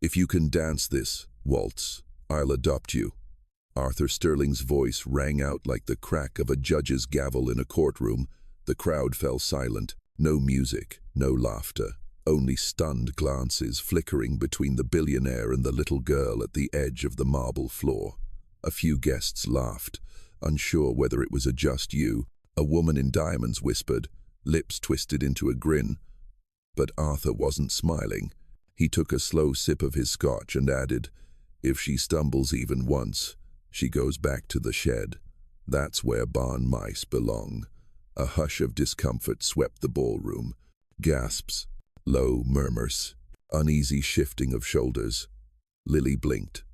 "If you can dance this, Waltz, I'll adopt you." Arthur Sterling's voice rang out like the crack of a judge's gavel in a courtroom. The crowd fell silent. No music, no laughter, only stunned glances flickering between the billionaire and the little girl at the edge of the marble floor. A few guests laughed, unsure whether it was a just you. A woman in diamonds whispered, lips twisted into a grin. But Arthur wasn't smiling. He took a slow sip of his scotch and added, "If she stumbles even once, she goes back to the shed. That's where barn mice belong." A hush of discomfort swept the ballroom. Gasps, low murmurs, uneasy shifting of shoulders. Lily blinked,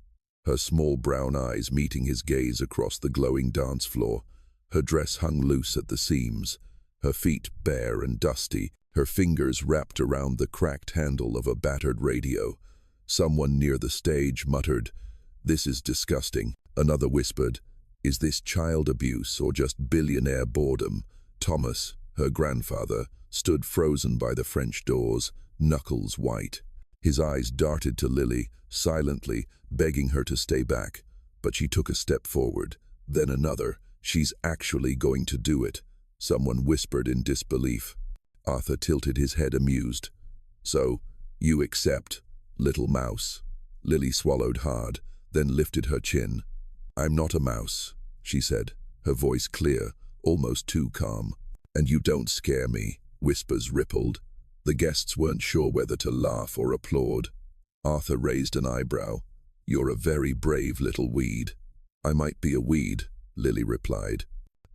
her small brown eyes meeting his gaze across the glowing dance floor. Her dress hung loose at the seams, her feet bare and dusty, her fingers wrapped around the cracked handle of a battered radio. Someone near the stage muttered, "This is disgusting." Another whispered, "Is this child abuse or just billionaire boredom?" Thomas, her grandfather, stood frozen by the French doors, knuckles white. His eyes darted to Lily, silently, begging her to stay back. But she took a step forward, then another. "She's actually going to do it," someone whispered in disbelief. Arthur tilted his head amused. "So, you accept, little mouse?" Lily swallowed hard, then lifted her chin. "I'm not a mouse," she said, her voice clear, almost too calm. "And you don't scare me," whispers rippled. The guests weren't sure whether to laugh or applaud. Arthur raised an eyebrow. "You're a very brave little weed." "I might be a weed," Lily replied,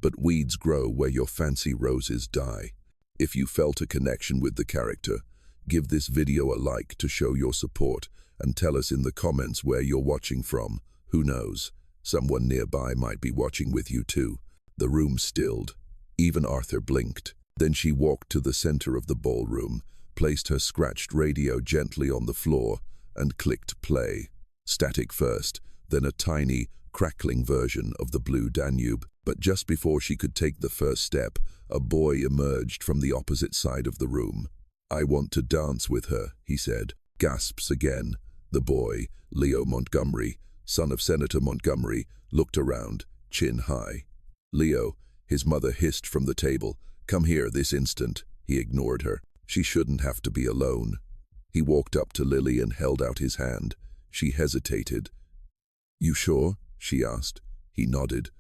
"but weeds grow where your fancy roses die." If you felt a connection with the character, give this video a like to show your support and tell us in the comments where you're watching from. Who knows, someone nearby might be watching with you too. The room stilled. Even Arthur blinked. Then she walked to the center of the ballroom, placed her scratched radio gently on the floor, and clicked play. Static first, then a tiny, crackling version of the Blue Danube. But just before she could take the first step, a boy emerged from the opposite side of the room. "I want to dance with her," he said. Gasps again. The boy, Leo Montgomery, son of Senator Montgomery, looked around, chin high. "Leo," his mother hissed from the table, "come here this instant." He ignored her. She shouldn't have to be alone. He walked up to Lily and held out his hand. She hesitated. "You sure?" she asked. He nodded.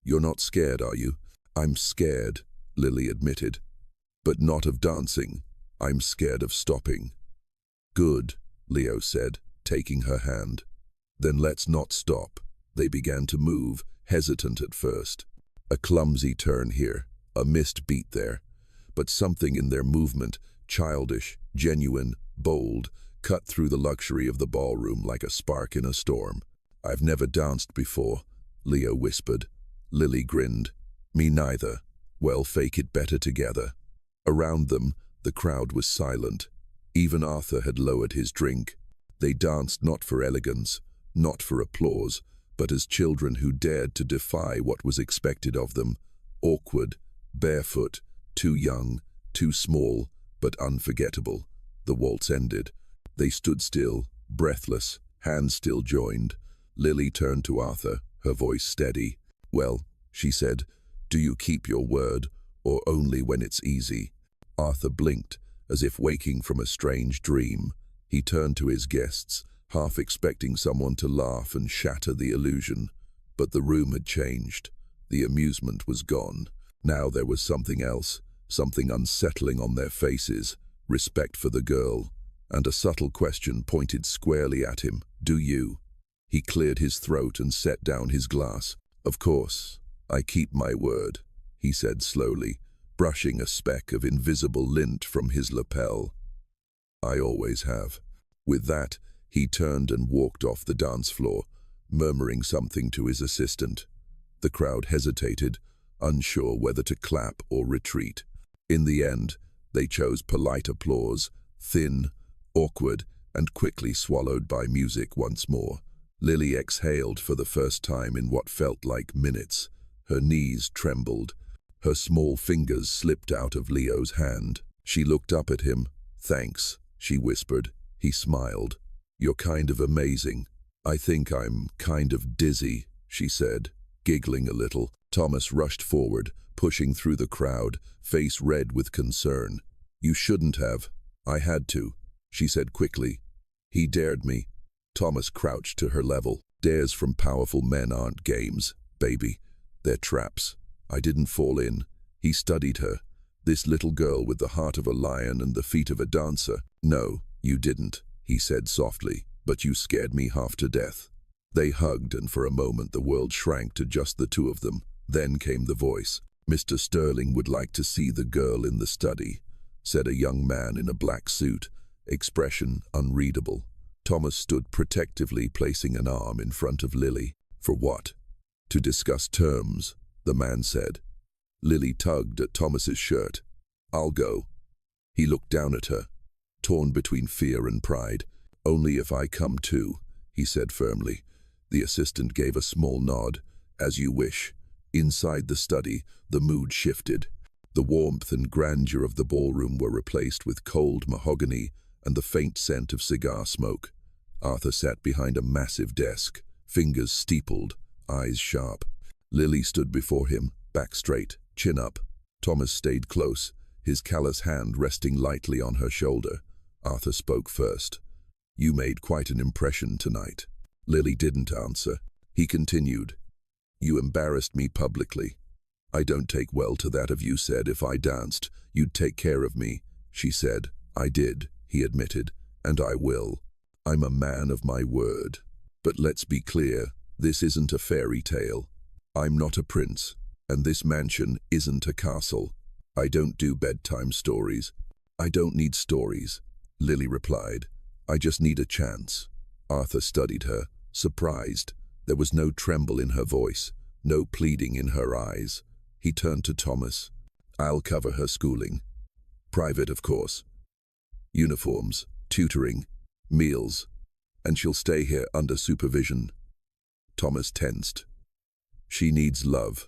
"You're not scared, are you?" "I'm scared," Lily admitted. "But not of dancing. I'm scared of stopping." "Good," Leo said, taking her hand. "Then let's not stop." They began to move, hesitant at first. A clumsy turn here, a missed beat there. But something in their movement, childish, genuine, bold, cut through the luxury of the ballroom like a spark in a storm. "I've never danced before," Leo whispered. Lily grinned. "Me neither. Well, fake it better together." Around them, the crowd was silent. Even Arthur had lowered his drink. They danced not for elegance, not for applause, but as children who dared to defy what was expected of them. Awkward, barefoot, too young, too small, but unforgettable. The waltz ended. They stood still, breathless, hands still joined. Lily turned to Arthur, her voice steady. "Well," she said, "do you keep your word, or only when it's easy?" Arthur blinked, as if waking from a strange dream. He turned to his guests, half expecting someone to laugh and shatter the illusion. But the room had changed. The amusement was gone. Now there was something else, something unsettling on their faces, respect for the girl, and a subtle question pointed squarely at him. "Do you?" He cleared his throat and set down his glass. "Of course, I keep my word," he said slowly, brushing a speck of invisible lint from his lapel. "I always have." With that, he turned and walked off the dance floor, murmuring something to his assistant. The crowd hesitated, unsure whether to clap or retreat. In the end, they chose polite applause, thin, awkward, and quickly swallowed by music once more. Lily exhaled for the first time in what felt like minutes. Her knees trembled. Her small fingers slipped out of Leo's hand. She looked up at him. "Thanks," she whispered. He smiled. "You're kind of amazing. I think I'm kind of dizzy," she said, giggling a little. Thomas rushed forward, pushing through the crowd, face red with concern. "You shouldn't have. I had to," she said quickly. "He dared me." Thomas crouched to her level. "Dares from powerful men aren't games, baby. They're traps. I didn't fall in." He studied her. "This little girl with the heart of a lion and the feet of a dancer. No, you didn't," he said softly, "but you scared me half to death." They hugged, and for a moment the world shrank to just the two of them. Then came the voice. "Mr. Sterling would like to see the girl in the study," said a young man in a black suit, expression unreadable. Thomas stood protectively, placing an arm in front of Lily. "For what?" "To discuss terms," the man said. Lily tugged at Thomas's shirt. "I'll go." He looked down at her, torn between fear and pride. "Only if I come too," he said firmly. The assistant gave a small nod. "As you wish." Inside the study, the mood shifted. The warmth and grandeur of the ballroom were replaced with cold mahogany and the faint scent of cigar smoke. Arthur sat behind a massive desk, fingers steepled, eyes sharp. Lily stood before him, back straight, chin up. Thomas stayed close, his callous hand resting lightly on her shoulder. Arthur spoke first. "You made quite an impression tonight." Lily didn't answer. He continued. "You embarrassed me publicly. I don't take well to that of you said if I danced, you'd take care of me." She said. "I did," he admitted, "and I will. I'm a man of my word. But let's be clear, this isn't a fairy tale. I'm not a prince, and this mansion isn't a castle. I don't do bedtime stories." "I don't need stories," Lily replied. "I just need a chance." Arthur studied her, surprised. There was no tremble in her voice, no pleading in her eyes. He turned to Thomas. "I'll cover her schooling. Private, of course. Uniforms, tutoring, meals, and she'll stay here under supervision." Thomas tensed. "She needs love,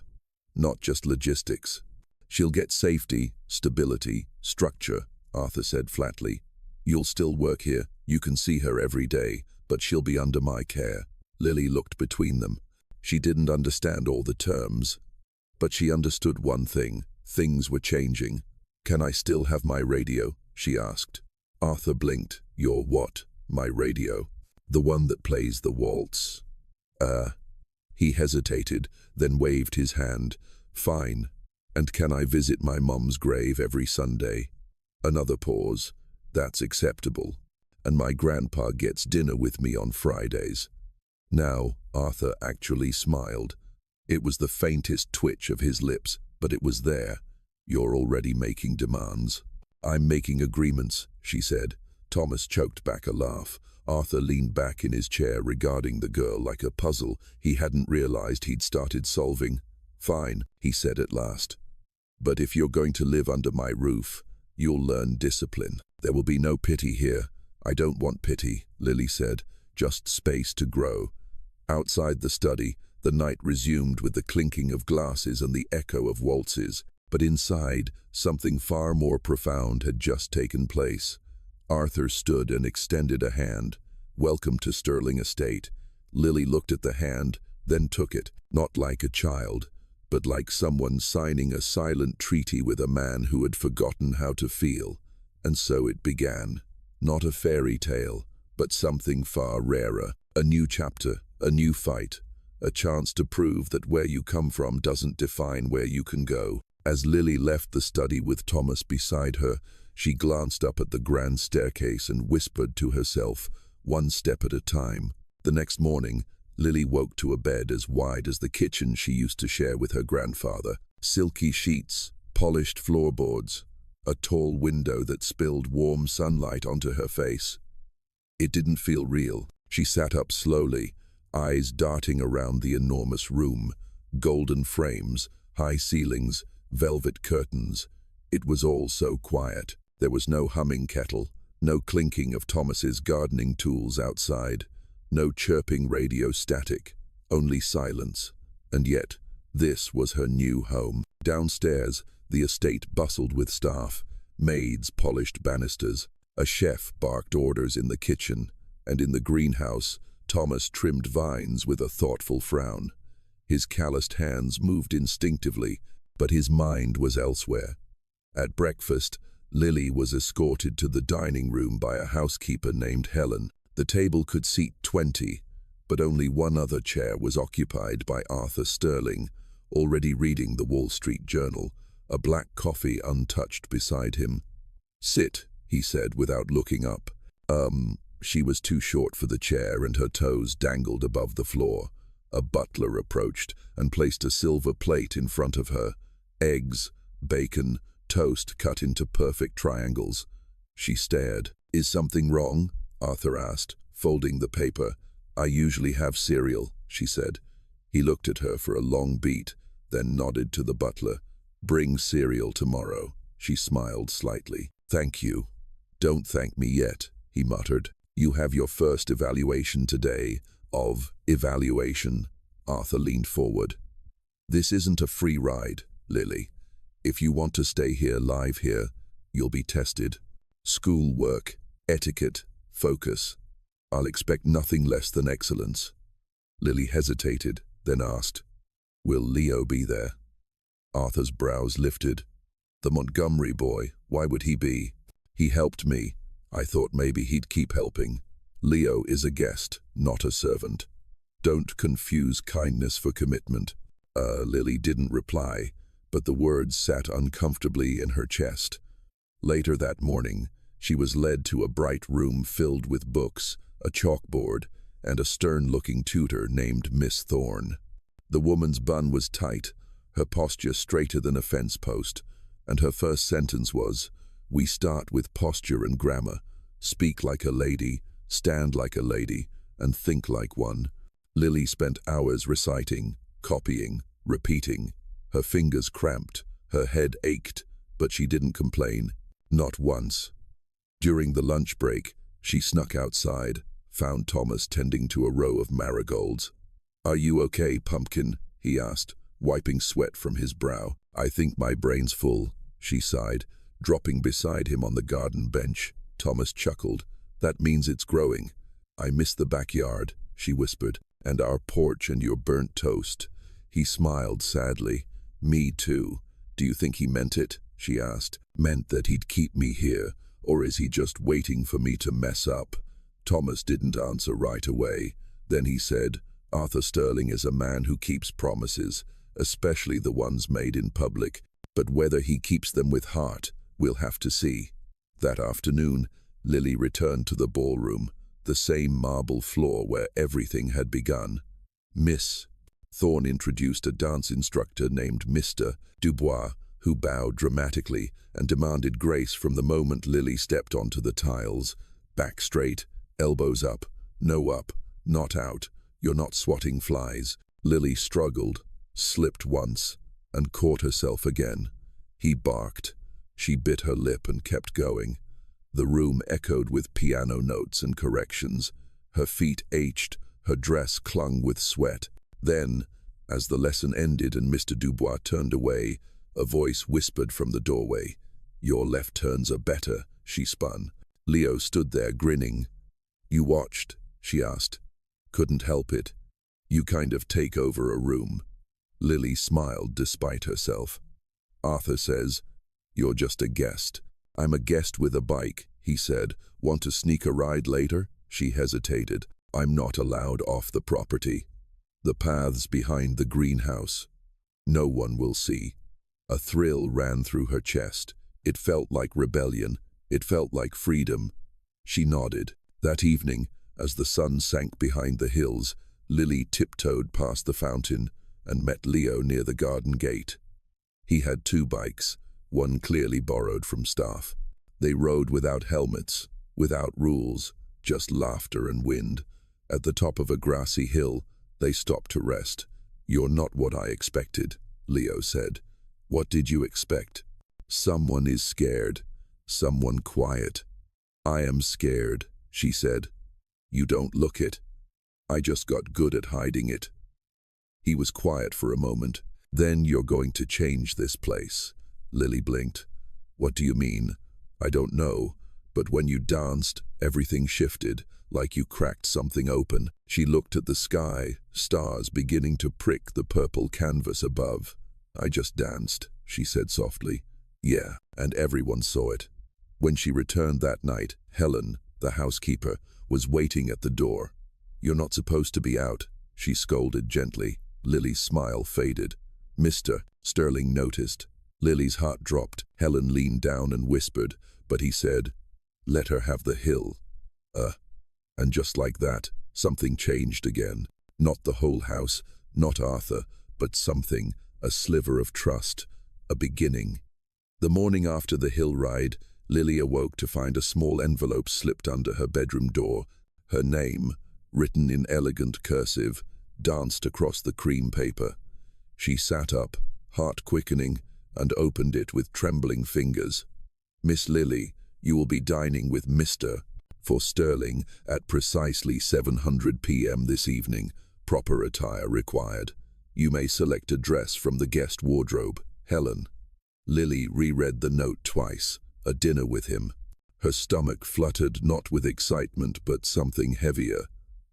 not just logistics." "She'll get safety, stability, structure," Arthur said flatly. "You'll still work here, you can see her every day, but she'll be under my care." Lily looked between them. She didn't understand all the terms, but she understood one thing. Things were changing. "Can I still have my radio?" she asked. Arthur blinked. "Your what?" "My radio. The one that plays the waltz." He hesitated, then waved his hand. "Fine. And can I visit my mom's grave every Sunday?" Another pause. "That's acceptable. And my grandpa gets dinner with me on Fridays." Now, Arthur actually smiled. It was the faintest twitch of his lips, but it was there. "You're already making demands." "I'm making agreements," she said. Thomas choked back a laugh. Arthur leaned back in his chair, regarding the girl like a puzzle he hadn't realized he'd started solving. "Fine," he said at last. "But if you're going to live under my roof, you'll learn discipline. There will be no pity here." "I don't want pity," Lily said. "Just space to grow." Outside the study, the night resumed with the clinking of glasses and the echo of waltzes. But inside, something far more profound had just taken place. Arthur stood and extended a hand. "Welcome to Sterling Estate." Lily looked at the hand, then took it, not like a child, but like someone signing a silent treaty with a man who had forgotten how to feel. And so it began. Not a fairy tale, but something far rarer. A new chapter, a new fight, a chance to prove that where you come from doesn't define where you can go. As Lily left the study with Thomas beside her, she glanced up at the grand staircase and whispered to herself, one step at a time. The next morning, Lily woke to a bed as wide as the kitchen she used to share with her grandfather. Silky sheets, polished floorboards, a tall window that spilled warm sunlight onto her face. It didn't feel real. She sat up slowly, eyes darting around the enormous room. Golden frames, high ceilings, velvet curtains. It was all so quiet. There was no humming kettle, no clinking of Thomas's gardening tools outside, no chirping radio static, only silence. And yet, this was her new home. Downstairs, the estate bustled with staff. Maids polished banisters. A chef barked orders in the kitchen. and in the greenhouse, Thomas trimmed vines with a thoughtful frown. His calloused hands moved instinctively, but his mind was elsewhere. At breakfast, Lily was escorted to the dining room by a housekeeper named Helen. The table could seat 20, but only one other chair was occupied by Arthur Sterling, already reading the Wall Street Journal, a black coffee untouched beside him. "Sit," he said without looking up. She was too short for the chair and her toes dangled above the floor. A butler approached and placed a silver plate in front of her. Eggs, bacon, toast cut into perfect triangles. She stared. "Is something wrong?" Arthur asked, folding the paper. "I usually have cereal," she said. He looked at her for a long beat, then nodded to the butler. "Bring cereal tomorrow." She smiled slightly. "Thank you." "Don't thank me yet," he muttered. "You have your first evaluation today." "Of evaluation?" Arthur leaned forward. "This isn't a free ride, Lily. If you want to stay here, live here, you'll be tested. School work, etiquette, focus. I'll expect nothing less than excellence." Lily hesitated, then asked, "Will Leo be there?" Arthur's brows lifted. "The Montgomery boy, why would he be? He helped me. I thought maybe he'd keep helping. Leo is a guest, not a servant. Don't confuse kindness for commitment." Lily didn't reply, but the words sat uncomfortably in her chest. Later that morning, she was led to a bright room filled with books, a chalkboard, and a stern-looking tutor named Miss Thorne. The woman's bun was tight, her posture straighter than a fence post, and her first sentence was, "We start with posture and grammar. Speak like a lady, stand like a lady, and think like one." Lily spent hours reciting, copying, repeating. Her fingers cramped, her head ached, but she didn't complain. Not once. During the lunch break, she snuck outside, found Thomas tending to a row of marigolds. "Are you okay, Pumpkin?" he asked, wiping sweat from his brow. "I think my brain's full," she sighed, dropping beside him on the garden bench. Thomas chuckled. "That means it's growing." "I miss the backyard," she whispered, "and our porch and your burnt toast." He smiled sadly. "Me too." "Do you think he meant it?" she asked. "Meant that he'd keep me here, or is he just waiting for me to mess up?" Thomas didn't answer right away. Then he said, "Arthur Sterling is a man who keeps promises, especially the ones made in public. But whether he keeps them with heart, we'll have to see." That afternoon, Lily returned to the ballroom, the same marble floor where everything had begun. "Miss." Thorne introduced a dance instructor named Mr. Dubois, who bowed dramatically and demanded grace from the moment Lily stepped onto the tiles. "Back straight, elbows up, no up, not out. You're not swatting flies." Lily struggled, slipped once, and caught herself again. He barked. She bit her lip and kept going. The room echoed with piano notes and corrections. Her feet ached, her dress clung with sweat. Then, as the lesson ended and Mr. Dubois turned away, a voice whispered from the doorway. "Your left turns are better," she spun. Leo stood there grinning. "You watched?" she asked. "Couldn't help it. You kind of take over a room." Lily smiled despite herself. "Arthur says, you're just a guest." "I'm a guest with a bike," he said. "Want to sneak a ride later?" She hesitated. "I'm not allowed off the property." "The path's behind the greenhouse. No one will see." A thrill ran through her chest. It felt like rebellion. It felt like freedom. She nodded. That evening, as the sun sank behind the hills, Lily tiptoed past the fountain and met Leo near the garden gate. He had two bikes, one clearly borrowed from staff. They rode without helmets, without rules, just laughter and wind. At the top of a grassy hill, they stopped to rest. "You're not what I expected," Leo said. "What did you expect?" "Someone is scared. Someone quiet." "I am scared," she said. "You don't look it. I just got good at hiding it." He was quiet for a moment. "Then you're going to change this place." Lily blinked. "What do you mean?" "I don't know, but when you danced, everything shifted. like you cracked something open. She looked at the sky, stars beginning to prick the purple canvas above. "I just danced," she said softly. "Yeah, and everyone saw it." When she returned that night, Helen, the housekeeper, was waiting at the door. "You're not supposed to be out," she scolded gently. Lily's smile faded. "Mr. Sterling noticed." Lily's heart dropped. Helen leaned down and whispered, but he said, "Let her have the hill." And just like that, something changed again. Not the whole house, not Arthur, but something, a sliver of trust, a beginning. The morning after the hill ride, Lily awoke to find a small envelope slipped under her bedroom door. Her name, written in elegant cursive, danced across the cream paper. She sat up, heart quickening, and opened it with trembling fingers. "Miss Lily, you will be dining with Mr. for Sterling at precisely 700 p.m. this evening. Proper attire required. You may select a dress from the guest wardrobe. Helen." Lily reread the note twice. A dinner with him. Her stomach fluttered, not with excitement but something heavier,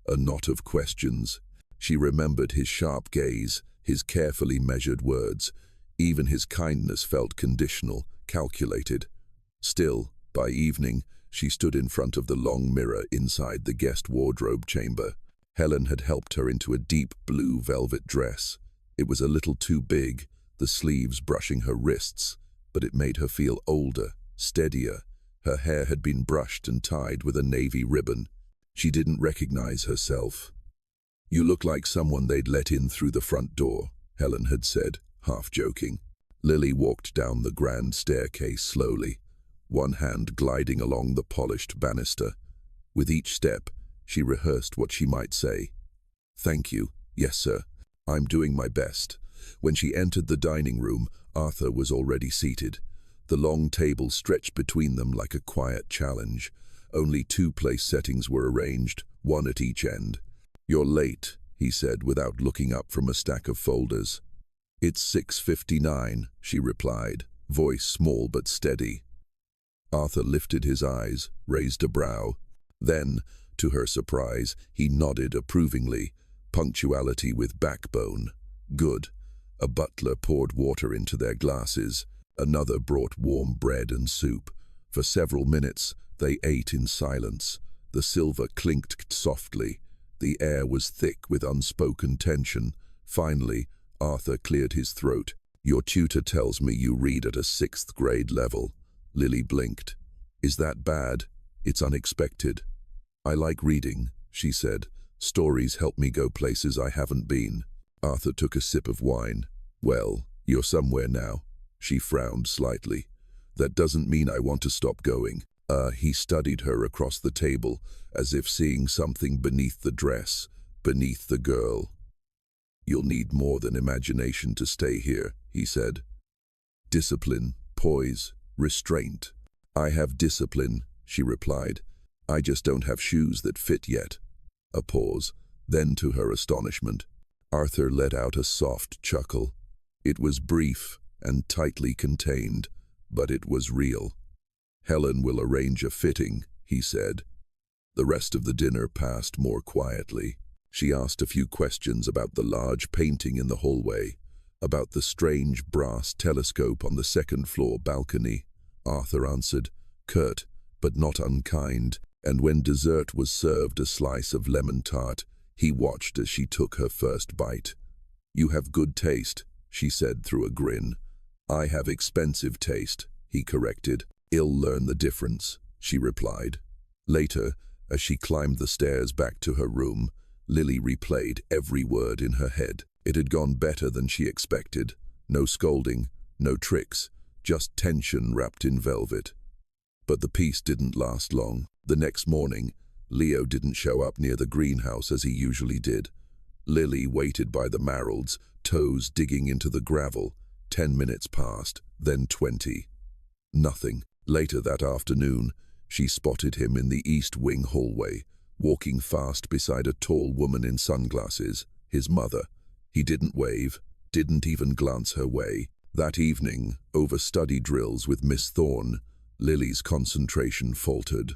a knot of questions. She remembered his sharp gaze, his carefully measured words. Even his kindness felt conditional, calculated. Still, by evening, she stood in front of the long mirror inside the guest wardrobe chamber. Helen had helped her into a deep blue velvet dress. It was a little too big, the sleeves brushing her wrists, but it made her feel older, steadier. Her hair had been brushed and tied with a navy ribbon. She didn't recognize herself. "You look like someone they'd let in through the front door," Helen had said, half joking. Lily walked down the grand staircase slowly, one hand gliding along the polished banister. With each step, she rehearsed what she might say. "Thank you. Yes, sir. I'm doing my best." When she entered the dining room, Arthur was already seated. The long table stretched between them like a quiet challenge. Only 2 place settings were arranged, one at each end. "You're late," he said without looking up from a stack of folders. "It's 6:59, she replied, voice small but steady. Arthur lifted his eyes, raised a brow. Then, to her surprise, he nodded approvingly. Punctuality with backbone. Good. A butler poured water into their glasses. Another brought warm bread and soup. For several minutes, they ate in silence. The silver clinked softly. The air was thick with unspoken tension. Finally, Arthur cleared his throat. "Your tutor tells me you read at a 6th grade level." Lily blinked. "Is that bad? It's unexpected." "I like reading," she said. "Stories help me go places I haven't been." Arthur took a sip of wine. "Well, you're somewhere now." She frowned slightly. "That doesn't mean I want to stop going." He studied her across the table, as if seeing something beneath the dress, beneath the girl. "You'll need more than imagination to stay here," he said. "Discipline, poise, restraint." "I have discipline," she replied. "I just don't have shoes that fit yet." A pause. Then, to her astonishment, Arthur let out a soft chuckle. It was brief and tightly contained, but it was real. "Helen will arrange a fitting," he said. The rest of the dinner passed more quietly. She asked a few questions about the large painting in the hallway, about the strange brass telescope on the second-floor balcony. Arthur answered, curt but not unkind, and when dessert was served, a slice of lemon tart, he watched as she took her first bite. "You have good taste," she said through a grin. "I have expensive taste," he corrected. "I'll learn the difference," she replied. Later, as she climbed the stairs back to her room, Lily replayed every word in her head. It had gone better than she expected. No scolding, no tricks, just tension wrapped in velvet. But the peace didn't last long. The next morning, Leo didn't show up near the greenhouse as he usually did. Lily waited by the marrels, toes digging into the gravel. 10 minutes passed, then 20. Nothing. Later that afternoon, she spotted him in the East Wing hallway, walking fast beside a tall woman in sunglasses, his mother. He didn't wave, didn't even glance her way. That evening, over study drills with Miss Thorne, Lily's concentration faltered.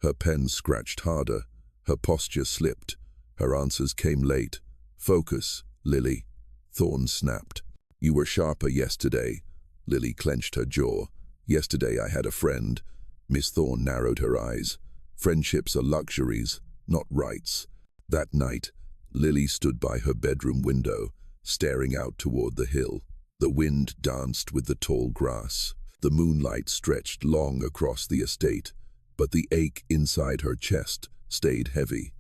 Her pen scratched harder, Her posture slipped. Her answers came late. "Focus, Lily." Thorne snapped. "You were sharper yesterday." Lily clenched her jaw. "Yesterday I had a friend." Miss Thorne narrowed her eyes. "Friendships are luxuries, not rights." That night, Lily stood by her bedroom window, staring out toward the hill. The wind danced with the tall grass. The moonlight stretched long across the estate, but the ache inside her chest stayed heavy.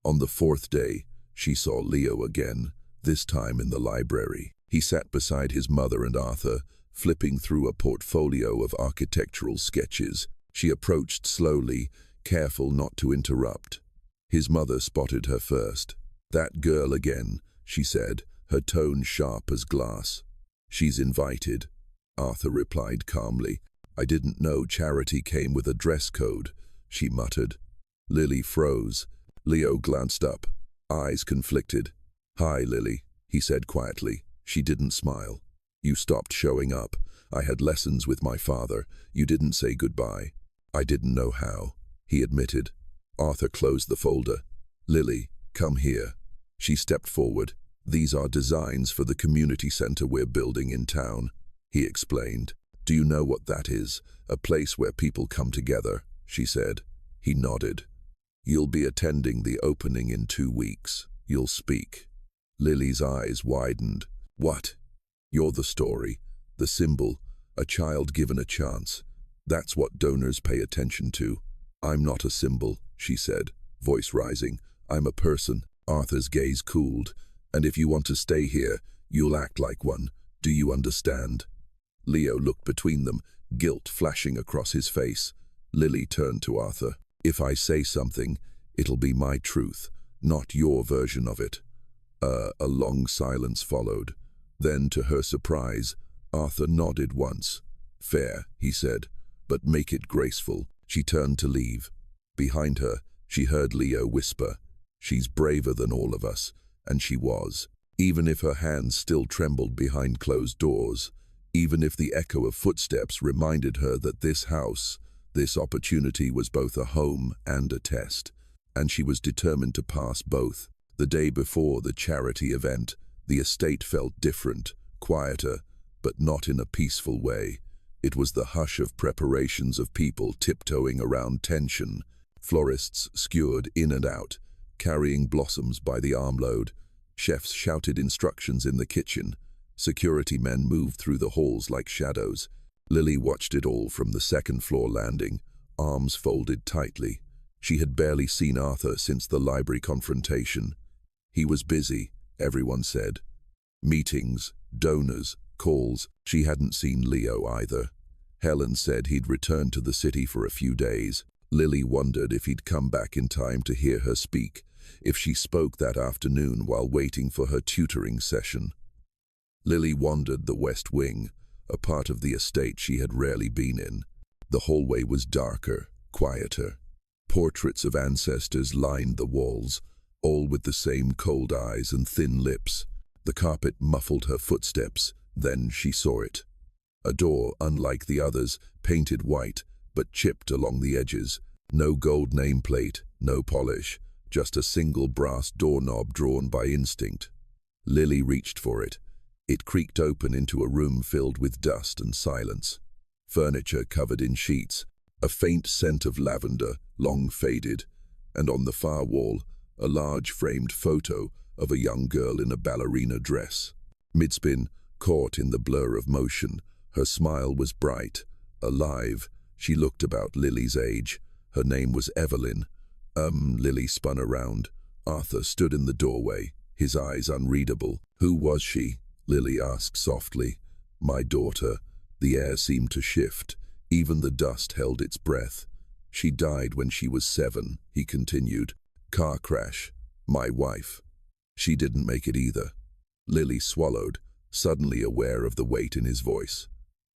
On the fourth day, she saw Leo again, this time in the library. He sat beside his mother and Arthur, flipping through a portfolio of architectural sketches. She approached slowly, careful not to interrupt. His mother spotted her first. "That girl again," she said, her tone sharp as glass. "She's invited," Arthur replied calmly. "I didn't know charity came with a dress code," she muttered. Lily froze. Leo glanced up, eyes conflicted. "Hi, Lily," he said quietly. She didn't smile. "You stopped showing up. I had lessons with my father. You didn't say goodbye." "I didn't know how," he admitted. Arthur closed the folder. "Lily, come here." She stepped forward. "These are designs for the community center we're building in town," he explained. "Do you know what that is? A place where people come together," she said. He nodded. "You'll be attending the opening in 2 weeks. You'll speak." Lily's eyes widened. "What? You're the story, the symbol, a child given a chance. That's what donors pay attention to." "I'm not a symbol," she said, voice rising. "I'm a person." Arthur's gaze cooled. "And if you want to stay here, you'll act like one. Do you understand?" Leo looked between them, guilt flashing across his face. Lily turned to Arthur. "If I say something, it'll be my truth, not your version of it." A long silence followed. Then, to her surprise, Arthur nodded once. "Fair," he said, "but make it graceful." She turned to leave. Behind her, she heard Leo whisper, "She's braver than all of us," and she was. Even if her hands still trembled behind closed doors, even if the echo of footsteps reminded her that this house, this opportunity was both a home and a test, and she was determined to pass both. The day before the charity event, the estate felt different, quieter, but not in a peaceful way. It was the hush of preparations of people tiptoeing around tension, florists skewered in and out, carrying blossoms by the armload. Chefs shouted instructions in the kitchen. Security men moved through the halls like shadows. Lily watched it all from the second-floor landing, arms folded tightly. She had barely seen Arthur since the library confrontation. He was busy, everyone said. Meetings, donors, calls. She hadn't seen Leo either. Helen said he'd returned to the city for a few days. Lily wondered if he'd come back in time to hear her speak, if she spoke that afternoon while waiting for her tutoring session. Lily wandered the West Wing, a part of the estate she had rarely been in. The hallway was darker, quieter. Portraits of ancestors lined the walls, all with the same cold eyes and thin lips. The carpet muffled her footsteps, then she saw it. A door, unlike the others, painted white, but chipped along the edges. No gold nameplate, no polish, just a single brass doorknob drawn by instinct. Lily reached for it. It creaked open into a room filled with dust and silence. Furniture covered in sheets, a faint scent of lavender, long faded, and on the far wall, a large framed photo of a young girl in a ballerina dress. Midspin, caught in the blur of motion, her smile was bright, alive. She looked about Lily's age. Her name was Evelyn. Lily spun around. Arthur stood in the doorway, his eyes unreadable. "Who was she?" Lily asked softly. "My daughter." The air seemed to shift. Even the dust held its breath. "She died when she was 7, he continued. "Car crash. My wife." "She didn't make it either." Lily swallowed, suddenly aware of the weight in his voice.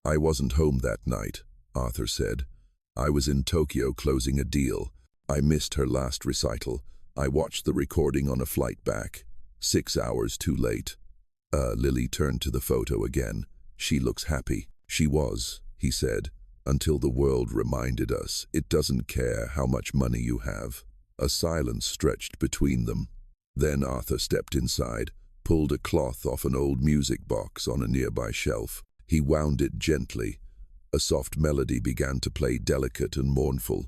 "I wasn't home that night," Arthur said. "I was in Tokyo closing a deal. I missed her last recital. I watched the recording on a flight back. 6 hours too late." Lily turned to the photo again. "She looks happy." "She was," he said, "until the world reminded us it doesn't care how much money you have." A silence stretched between them. Then Arthur stepped inside, pulled a cloth off an old music box on a nearby shelf. He wound it gently. A soft melody began to play, delicate and mournful.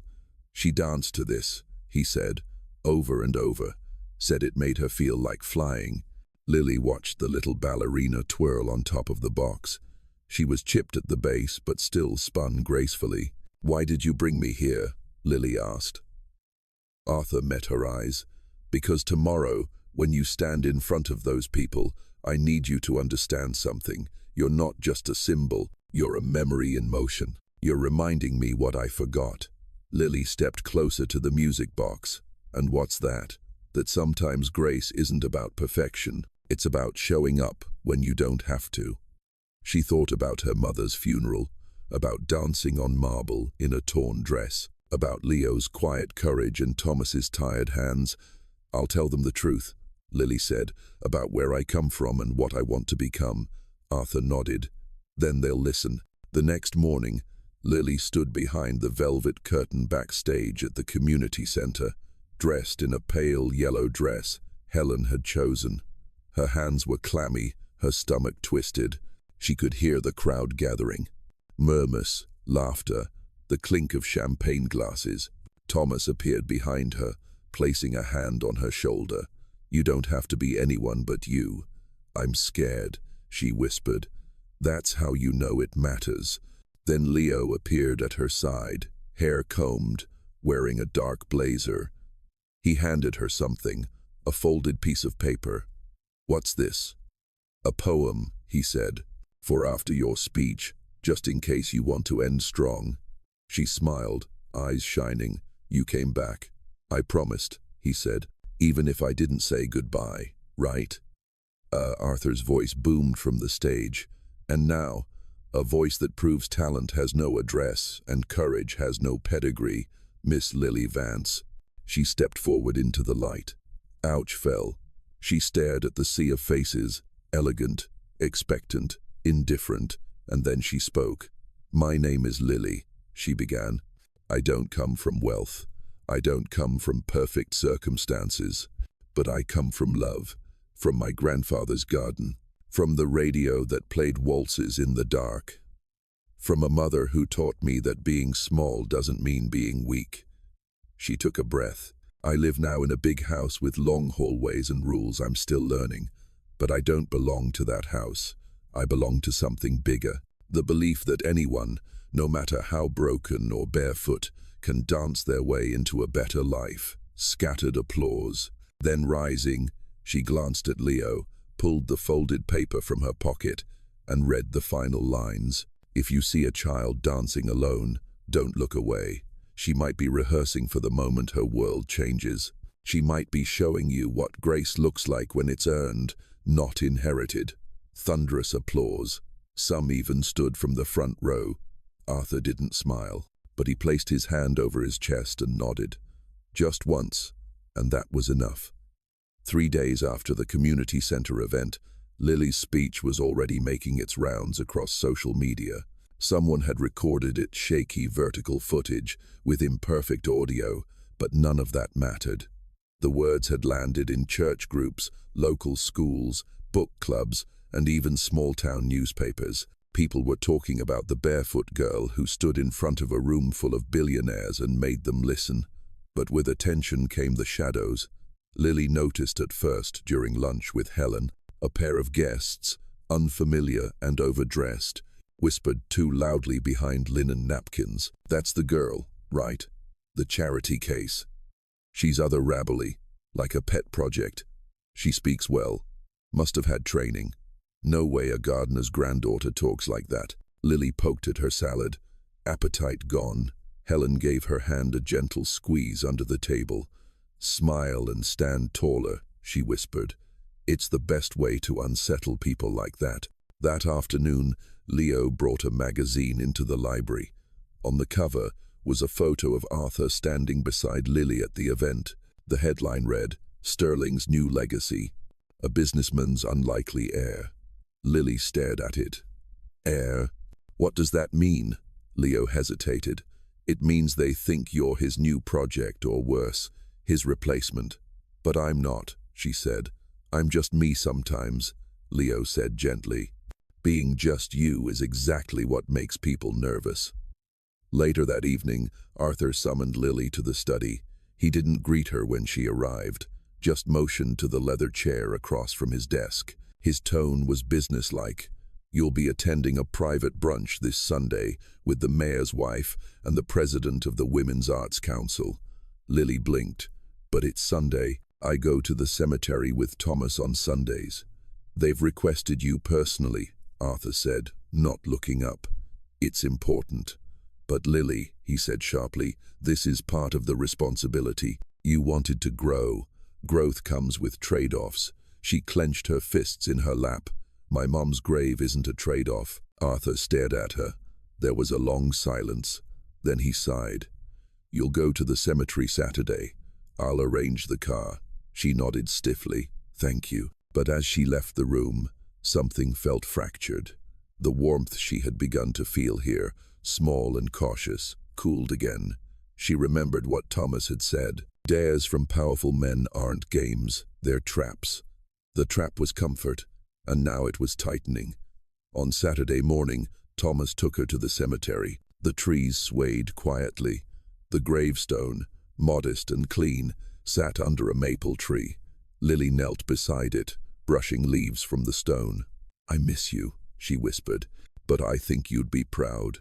She danced to this, he said, over and over, said it made her feel like flying. Lily watched the little ballerina twirl on top of the box. She was chipped at the base, but still spun gracefully. "Why did you bring me here?" Lily asked. Arthur met her eyes. "Because tomorrow, when you stand in front of those people, I need you to understand something. You're not just a symbol, you're a memory in motion. You're reminding me what I forgot." Lily stepped closer to the music box. "And what's that?" "That sometimes grace isn't about perfection. It's about showing up when you don't have to." She thought about her mother's funeral, about dancing on marble in a torn dress, about Leo's quiet courage and Thomas's tired hands. "I'll tell them the truth," Lily said, "about where I come from and what I want to become." Arthur nodded. "Then they'll listen." The next morning, Lily stood behind the velvet curtain backstage at the community center, dressed in a pale yellow dress Helen had chosen. Her hands were clammy, her stomach twisted. She could hear the crowd gathering. Murmurs, laughter, the clink of champagne glasses. Thomas appeared behind her, placing a hand on her shoulder. "You don't have to be anyone but you." "I'm scared," she whispered. "That's how you know it matters." Then Leo appeared at her side, hair combed, wearing a dark blazer. He handed her something, a folded piece of paper. "What's this?" "A poem," he said, "for after your speech, just in case you want to end strong." She smiled, eyes shining. "You came back." "I promised," he said, "even if I didn't say goodbye, right?" Arthur's voice boomed from the stage. "And now, a voice that proves talent has no address and courage has no pedigree, Miss Lily Vance." She stepped forward into the light. Ouch fell. She stared at the sea of faces, elegant, expectant, indifferent, and then she spoke. "My name is Lily," she began. "I don't come from wealth. I don't come from perfect circumstances. But I come from love, from my grandfather's garden, from the radio that played waltzes in the dark, from a mother who taught me that being small doesn't mean being weak." She took a breath. "I live now in a big house with long hallways and rules I'm still learning. But I don't belong to that house. I belong to something bigger. The belief that anyone, no matter how broken or barefoot, can dance their way into a better life." Scattered applause. Then rising, she glanced at Leo, pulled the folded paper from her pocket, and read the final lines. "If you see a child dancing alone, don't look away. She might be rehearsing for the moment her world changes. She might be showing you what grace looks like when it's earned, not inherited." Thunderous applause. Some even stood from the front row. Arthur didn't smile, but he placed his hand over his chest and nodded. Just once, and that was enough. 3 days after the community center event, Lily's speech was already making its rounds across social media. Someone had recorded its shaky vertical footage with imperfect audio, but none of that mattered. The words had landed in church groups, local schools, book clubs, and even small-town newspapers. People were talking about the barefoot girl who stood in front of a room full of billionaires and made them listen. But with attention came the shadows. Lily noticed at first, during lunch with Helen, a pair of guests, unfamiliar and overdressed, whispered too loudly behind linen napkins. "That's the girl, right? The charity case. She's other-rabbly, like a pet project. She speaks well. Must have had training. No way a gardener's granddaughter talks like that." Lily poked at her salad. Appetite gone. Helen gave her hand a gentle squeeze under the table. "Smile and stand taller," she whispered. "It's the best way to unsettle people like that." That afternoon, Leo brought a magazine into the library. On the cover was a photo of Arthur standing beside Lily at the event. The headline read, "Sterling's New Legacy, a Businessman's Unlikely Heir." Lily stared at it. "Heir? What does that mean?" Leo hesitated. "It means they think you're his new project, or worse. his replacement. "But I'm not," she said. "I'm just me sometimes," Leo said gently. "Being just you is exactly what makes people nervous." Later that evening, Arthur summoned Lily to the study. He didn't greet her when she arrived, just motioned to the leather chair across from his desk. His tone was businesslike. "You'll be attending a private brunch this Sunday with the mayor's wife and the president of the Women's Arts Council." Lily blinked. "But it's Sunday. I go to the cemetery with Thomas on Sundays." "They've requested you personally," Arthur said, not looking up. "It's important." "But Lily," he said sharply, "this is part of the responsibility. You wanted to grow. Growth comes with trade-offs." She clenched her fists in her lap. "My mom's grave isn't a trade-off." Arthur stared at her. There was a long silence. Then he sighed. "You'll go to the cemetery Saturday. I'll arrange the car." She nodded stiffly. "Thank you." But as she left the room, something felt fractured. The warmth she had begun to feel here, small and cautious, cooled again. She remembered what Thomas had said. Dares from powerful men aren't games, they're traps. The trap was comfort, and now it was tightening. On Saturday morning, Thomas took her to the cemetery. The trees swayed quietly. The gravestone, modest and clean, sat under a maple tree. Lily knelt beside it, brushing leaves from the stone. "I miss you," she whispered, "but I think you'd be proud."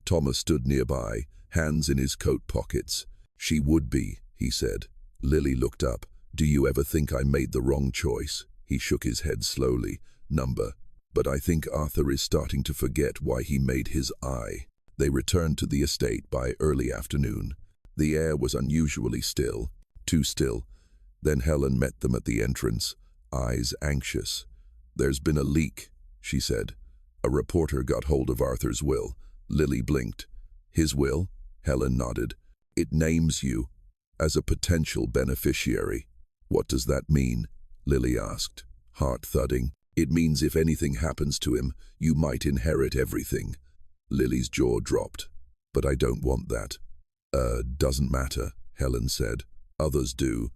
Thomas stood nearby, hands in his coat pockets. "She would be," he said. Lily looked up. "Do you ever think I made the wrong choice?" He shook his head slowly. "Number. But I think Arthur is starting to forget why he made his eye." They returned to the estate by early afternoon. The air was unusually still, too still. Then Helen met them at the entrance, eyes anxious. "There's been a leak," she said. "A reporter got hold of Arthur's will." Lily blinked. "His will?" Helen nodded. "It names you as a potential beneficiary." "What does that mean?" Lily asked, heart thudding. "It means if anything happens to him, you might inherit everything." Lily's jaw dropped. "But I don't want that." Doesn't matter," Helen said. "Others do,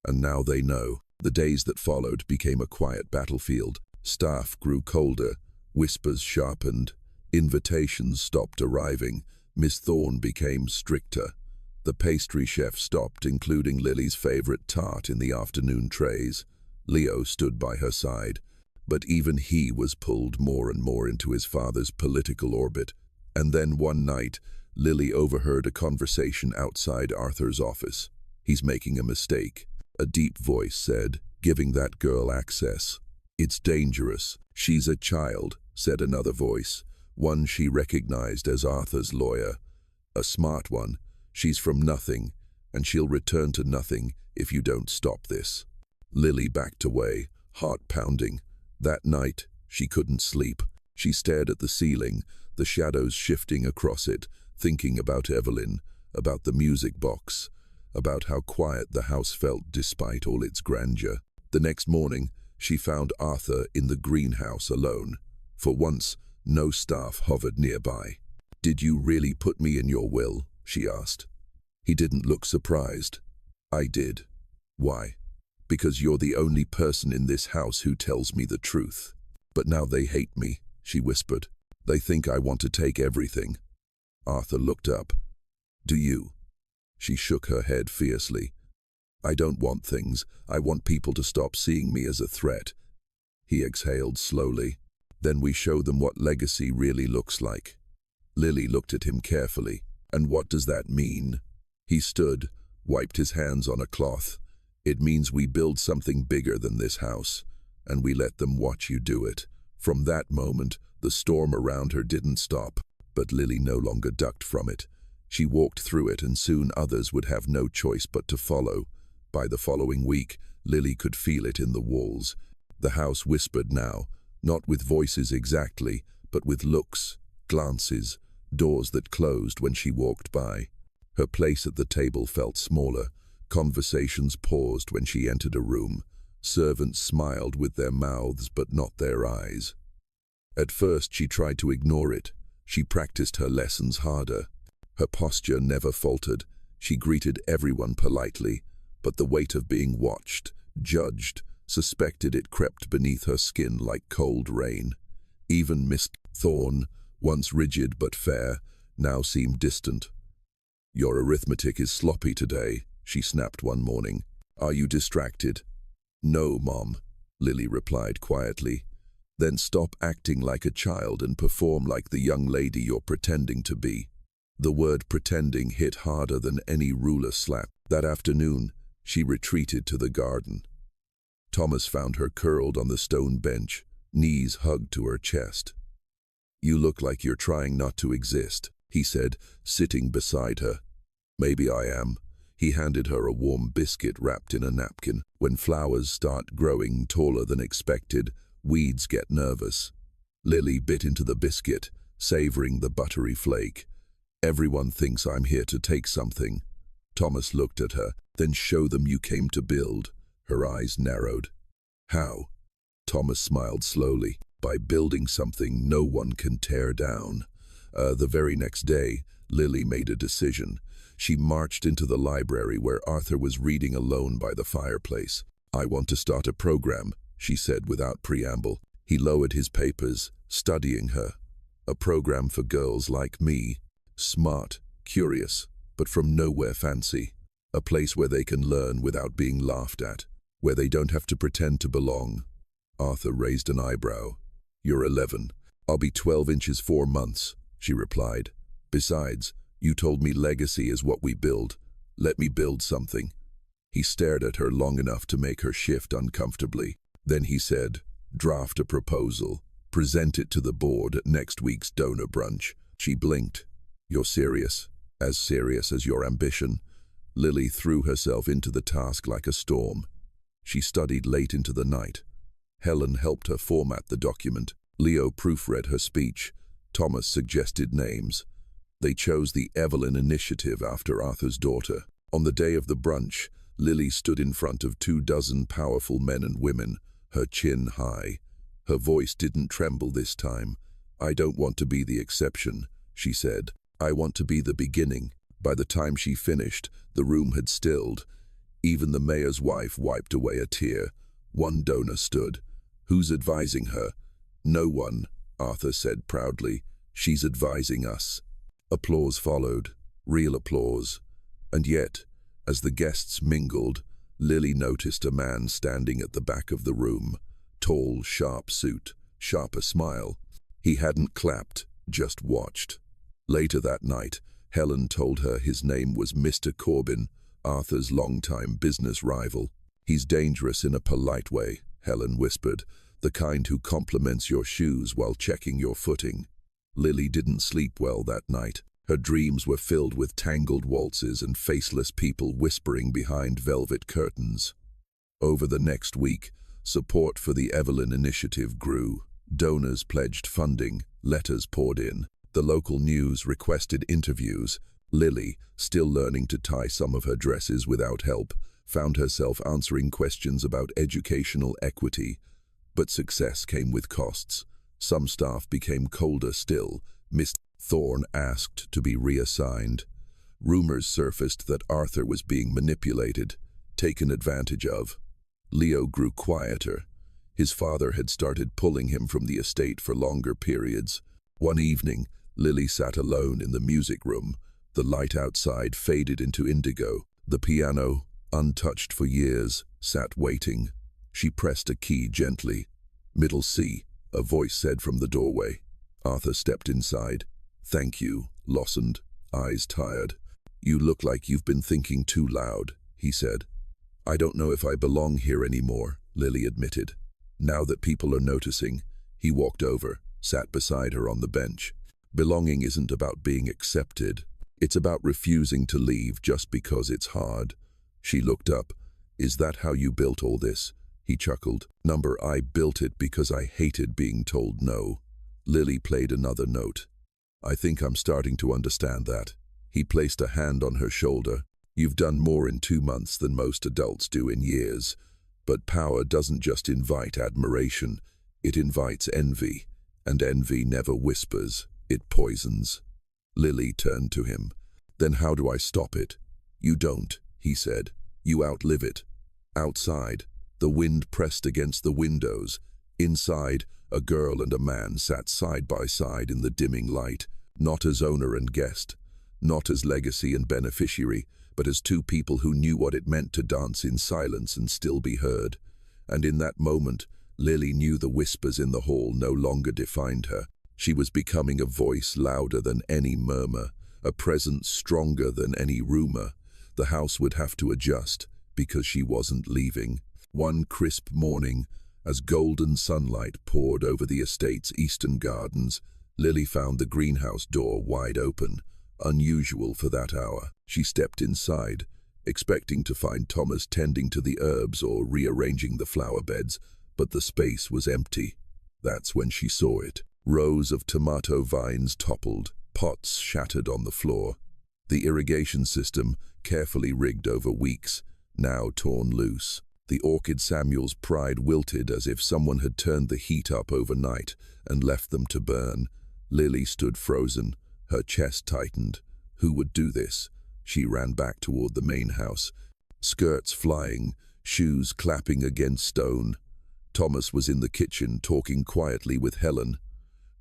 and now they know." The days that followed became a quiet battlefield. Staff grew colder, whispers sharpened, invitations stopped arriving, Miss Thorne became stricter. The pastry chef stopped including Lily's favorite tart in the afternoon trays. Leo stood by her side, but even he was pulled more and more into his father's political orbit. And then one night, Lily overheard a conversation outside Arthur's office. "He's making a mistake," a deep voice said, "giving that girl access. It's dangerous." "She's a child," said another voice, one she recognized as Arthur's lawyer. "A smart one. She's from nothing, and she'll return to nothing if you don't stop this." Lily backed away, heart pounding. That night, she couldn't sleep. She stared at the ceiling, the shadows shifting across it, thinking about Evelyn, about the music box, about how quiet the house felt despite all its grandeur. The next morning, she found Arthur in the greenhouse alone. For once, no staff hovered nearby. "Did you really put me in your will?" she asked. He didn't look surprised. "I did." "Why?" "Because you're the only person in this house who tells me the truth." "But now they hate me," she whispered. "They think I want to take everything." Arthur looked up. "Do you?" She shook her head fiercely. "I don't want things. I want people to stop seeing me as a threat." He exhaled slowly. "Then we show them what legacy really looks like." Lily looked at him carefully. "And what does that mean?" He stood, wiped his hands on a cloth. "It means we build something bigger than this house, and we let them watch you do it." From that moment, the storm around her didn't stop, but Lily no longer ducked from it. She walked through it, and soon others would have no choice but to follow. By the following week, Lily could feel it in the walls. The house whispered now, not with voices exactly, but with looks, glances, doors that closed when she walked by. Her place at the table felt smaller. Conversations paused when she entered a room. Servants smiled with their mouths but not their eyes. At first she tried to ignore it. She practiced her lessons harder. Her posture never faltered. She greeted everyone politely, but the weight of being watched, judged, suspected it crept beneath her skin like cold rain. Even Miss Thorne, once rigid but fair, now seemed distant. "Your arithmetic is sloppy today," she snapped one morning. "Are you distracted?" "No, Mom," Lily replied quietly. "Then stop acting like a child and perform like the young lady you're pretending to be." The word pretending hit harder than any ruler slap. That afternoon, she retreated to the garden. Thomas found her curled on the stone bench, knees hugged to her chest. "You look like you're trying not to exist," he said, sitting beside her. "Maybe I am." He handed her a warm biscuit wrapped in a napkin. When flowers start growing taller than expected, weeds get nervous. Lily bit into the biscuit, savoring the buttery flake. "Everyone thinks I'm here to take something." Thomas looked at her. "Then show them you came to build." Her eyes narrowed. "How?" Thomas smiled slowly. "By building something no one can tear down." The very next day, Lily made a decision. She marched into the library where Arthur was reading alone by the fireplace. "I want to start a program," she said without preamble. He lowered his papers, studying her. "A program for girls like me. Smart, curious, but from nowhere fancy. A place where they can learn without being laughed at, where they don't have to pretend to belong." Arthur raised an eyebrow. "You're 11. I'll be 12 inches 4 months," she replied. "Besides, you told me legacy is what we build. Let me build something." He stared at her long enough to make her shift uncomfortably. Then he said, "Draft a proposal. Present it to the board at next week's donor brunch." She blinked. "You're serious? As serious as your ambition?" Lily threw herself into the task like a storm. She studied late into the night. Helen helped her format the document. Leo proofread her speech. Thomas suggested names. They chose the Evelyn Initiative after Arthur's daughter. On the day of the brunch, Lily stood in front of 24 powerful men and women, her chin high. Her voice didn't tremble this time. "I don't want to be the exception," she said. "I want to be the beginning." By the time she finished, the room had stilled. Even the mayor's wife wiped away a tear. One donor stood. "Who's advising her?" "No one," Arthur said proudly. "She's advising us." Applause followed, real applause. And yet, as the guests mingled, Lily noticed a man standing at the back of the room. Tall, sharp suit, sharper smile. He hadn't clapped, just watched. Later that night, Helen told her his name was Mr. Corbin, Arthur's longtime business rival. "He's dangerous in a polite way," Helen whispered, "the kind who compliments your shoes while checking your footing." Lily didn't sleep well that night. Her dreams were filled with tangled waltzes and faceless people whispering behind velvet curtains. Over the next week, support for the Evelyn Initiative grew. Donors pledged funding, letters poured in. The local news requested interviews. Lily, still learning to tie some of her dresses without help, found herself answering questions about educational equity. But success came with costs. Some staff became colder still. Miss Thorne asked to be reassigned. Rumors surfaced that Arthur was being manipulated, taken advantage of. Leo grew quieter. His father had started pulling him from the estate for longer periods. One evening, Lily sat alone in the music room. The light outside faded into indigo. The piano, untouched for years, sat waiting. She pressed a key gently. "Middle C," a voice said from the doorway. Arthur stepped inside. "Thank you," Lawsoned, eyes tired. "You look like you've been thinking too loud," he said. "I don't know if I belong here anymore," Lily admitted. Now that people are noticing, he walked over, sat beside her on the bench. "Belonging isn't about being accepted. It's about refusing to leave just because it's hard." She looked up. "Is that how you built all this?" He chuckled. "I built it because I hated being told no." Lily played another note. "I think I'm starting to understand that." He placed a hand on her shoulder. "You've done more in 2 months than most adults do in years. But power doesn't just invite admiration, it invites envy. And envy never whispers, it poisons." Lily turned to him. "Then how do I stop it?" "You don't," he said. You outlive it. Outside, the wind pressed against the windows. Inside, a girl and a man sat side by side in the dimming light, not as owner and guest, not as legacy and beneficiary, but as two people who knew what it meant to dance in silence and still be heard. And in that moment, Lily knew the whispers in the hall no longer defined her. She was becoming a voice louder than any murmur, a presence stronger than any rumor. The house would have to adjust, because she wasn't leaving. One crisp morning, as golden sunlight poured over the estate's eastern gardens, Lily found the greenhouse door wide open, unusual for that hour. She stepped inside, expecting to find Thomas tending to the herbs or rearranging the flower beds, but the space was empty. That's when she saw it. Rows of tomato vines toppled, pots shattered on the floor. The irrigation system, carefully rigged over weeks, now torn loose. The orchid Samuel's pride wilted as if someone had turned the heat up overnight and left them to burn. Lily stood frozen, her chest tightened. Who would do this? She ran back toward the main house, skirts flying, shoes clapping against stone. Thomas was in the kitchen, talking quietly with Helen.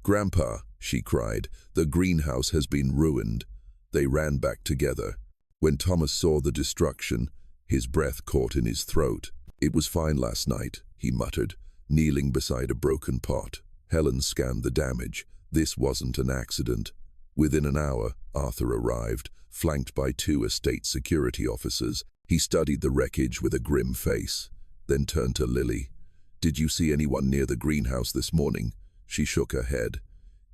"Grandpa," she cried, "the greenhouse has been ruined." They ran back together. When Thomas saw the destruction, his breath caught in his throat. "It was fine last night," he muttered, kneeling beside a broken pot. Helen scanned the damage. This wasn't an accident. Within an hour, Arthur arrived, flanked by 2 estate security officers. He studied the wreckage with a grim face, then turned to Lily. "Did you see anyone near the greenhouse this morning?" She shook her head.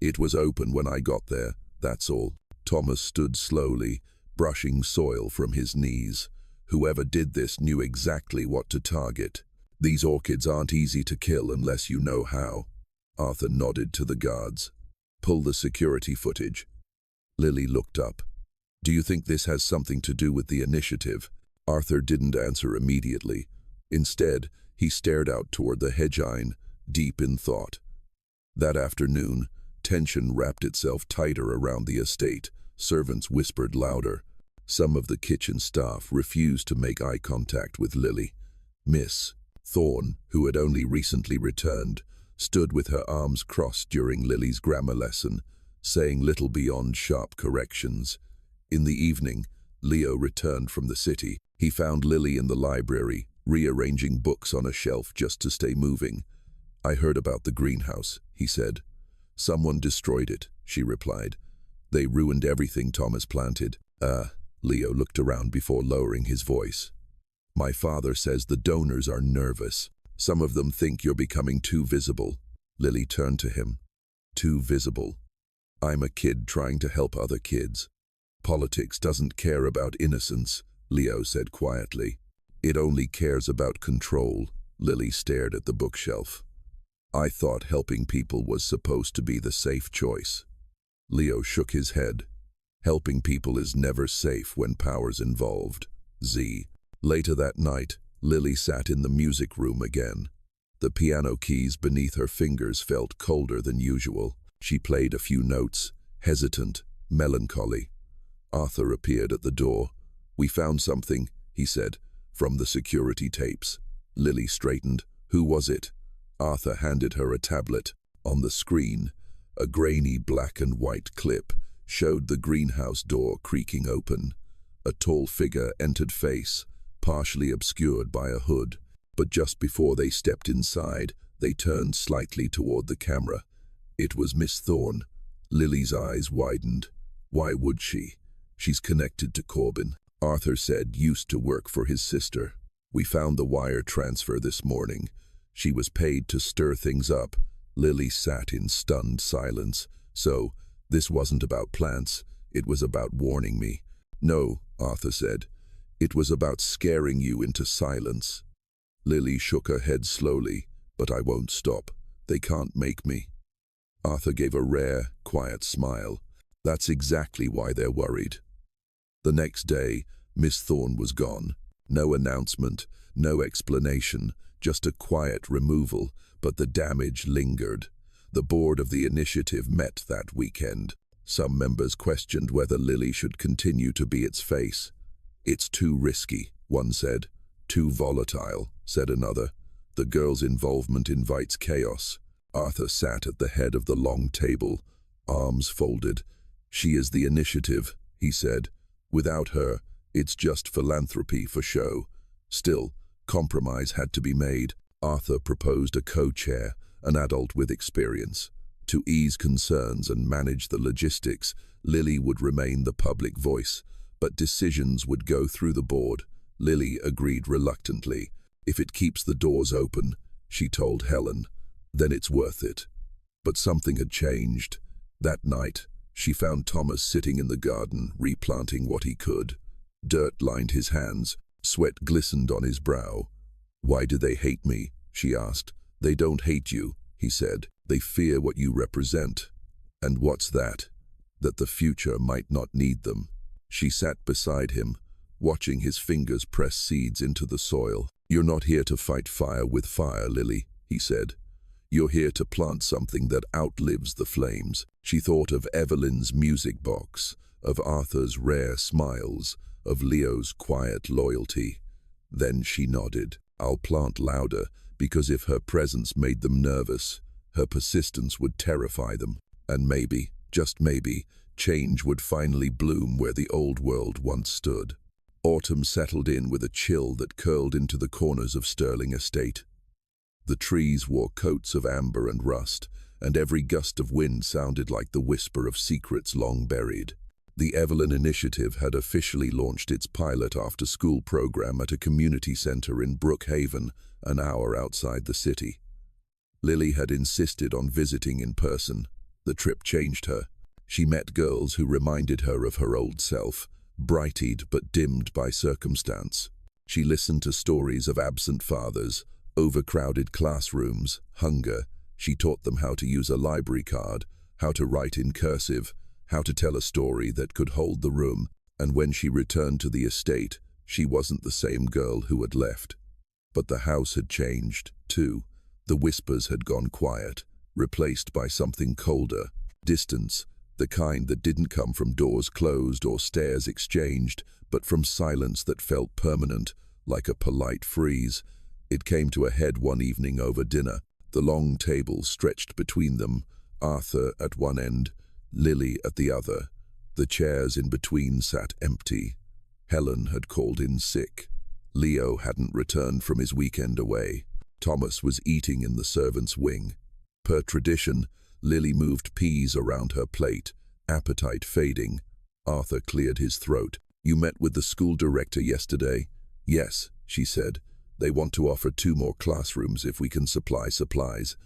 "It was open when I got there, that's all." Thomas stood slowly, brushing soil from his knees. Whoever did this knew exactly what to target. "These orchids aren't easy to kill unless you know how." Arthur nodded to the guards. "Pull the security footage." Lily looked up. "Do you think this has something to do with the initiative?" Arthur didn't answer immediately. Instead, he stared out toward the hedgine, deep in thought. That afternoon, tension wrapped itself tighter around the estate. Servants whispered louder. Some of the kitchen staff refused to make eye contact with Lily. Miss Thorne, who had only recently returned, stood with her arms crossed during Lily's grammar lesson, saying little beyond sharp corrections. In the evening, Leo returned from the city. He found Lily in the library, rearranging books on a shelf just to stay moving. "I heard about the greenhouse," he said. "Someone destroyed it," she replied. "They ruined everything Thomas planted." Leo looked around before lowering his voice. "My father says the donors are nervous. Some of them think you're becoming too visible." Lily turned to him. "Too visible? I'm a kid trying to help other kids." "Politics doesn't care about innocence," Leo said quietly. "It only cares about control." Lily stared at the bookshelf. "I thought helping people was supposed to be the safe choice." Leo shook his head. "Helping people is never safe when power's involved." Later that night, Lily sat in the music room again. The piano keys beneath her fingers felt colder than usual. She played a few notes, hesitant, melancholy. Arthur appeared at the door. "We found something," he said, "from the security tapes." Lily straightened. "Who was it?" Arthur handed her a tablet. On the screen, a grainy black and white clip showed the greenhouse door creaking open. A tall figure entered face, partially obscured by a hood. But just before they stepped inside, they turned slightly toward the camera. It was Miss Thorne. Lily's eyes widened. Why would she? She's connected to Corbin. Arthur said, used to work for his sister. "We found the wire transfer this morning. She was paid to stir things up." Lily sat in stunned silence. "So, this wasn't about plants, it was about warning me." "No," Arthur said. "It was about scaring you into silence." Lily shook her head slowly. "But I won't stop. They can't make me." Arthur gave a rare, quiet smile. "That's exactly why they're worried." The next day, Miss Thorne was gone. No announcement, no explanation, just a quiet removal, but the damage lingered. The board of the initiative met that weekend. Some members questioned whether Lily should continue to be its face. "It's too risky," one said. Too volatile, said another. The girl's involvement invites chaos. Arthur sat at the head of the long table, arms folded. She is the initiative, he said. Without her, it's just philanthropy for show. Still, compromise had to be made. Arthur proposed a co-chair, an adult with experience. To ease concerns and manage the logistics, Lily would remain the public voice, but decisions would go through the board. Lily agreed reluctantly. If it keeps the doors open, she told Helen, then it's worth it. But something had changed. That night, she found Thomas sitting in the garden, replanting what he could. Dirt lined his hands, sweat glistened on his brow. Why do they hate me? She asked. They don't hate you, he said. They fear what you represent. And what's that? That the future might not need them. She sat beside him, watching his fingers press seeds into the soil. You're not here to fight fire with fire, Lily, he said. You're here to plant something that outlives the flames. She thought of Evelyn's music box, of Arthur's rare smiles, of Leo's quiet loyalty. Then she nodded. I'll plant louder, because if her presence made them nervous, her persistence would terrify them. And maybe, just maybe, change would finally bloom where the old world once stood. Autumn settled in with a chill that curled into the corners of Sterling Estate. The trees wore coats of amber and rust, and every gust of wind sounded like the whisper of secrets long buried. The Evelyn Initiative had officially launched its pilot after-school program at a community center in Brookhaven, an hour outside the city. Lily had insisted on visiting in person. The trip changed her. She met girls who reminded her of her old self, brightened but dimmed by circumstance. She listened to stories of absent fathers, overcrowded classrooms, hunger. She taught them how to use a library card, how to write in cursive, how to tell a story that could hold the room. And when she returned to the estate, she wasn't the same girl who had left. But the house had changed, too. The whispers had gone quiet, replaced by something colder, distance, the kind that didn't come from doors closed or stairs exchanged, but from silence that felt permanent, like a polite freeze. It came to a head one evening over dinner. The long table stretched between them, Arthur at one end, Lily at the other. The chairs in between sat empty. Helen had called in sick. Leo hadn't returned from his weekend away. Thomas was eating in the servants' wing. Per tradition, Lily moved peas around her plate, appetite fading. Arthur cleared his throat. You met with the school director yesterday? Yes, she said. They want to offer 2 more classrooms if we can supply supplies.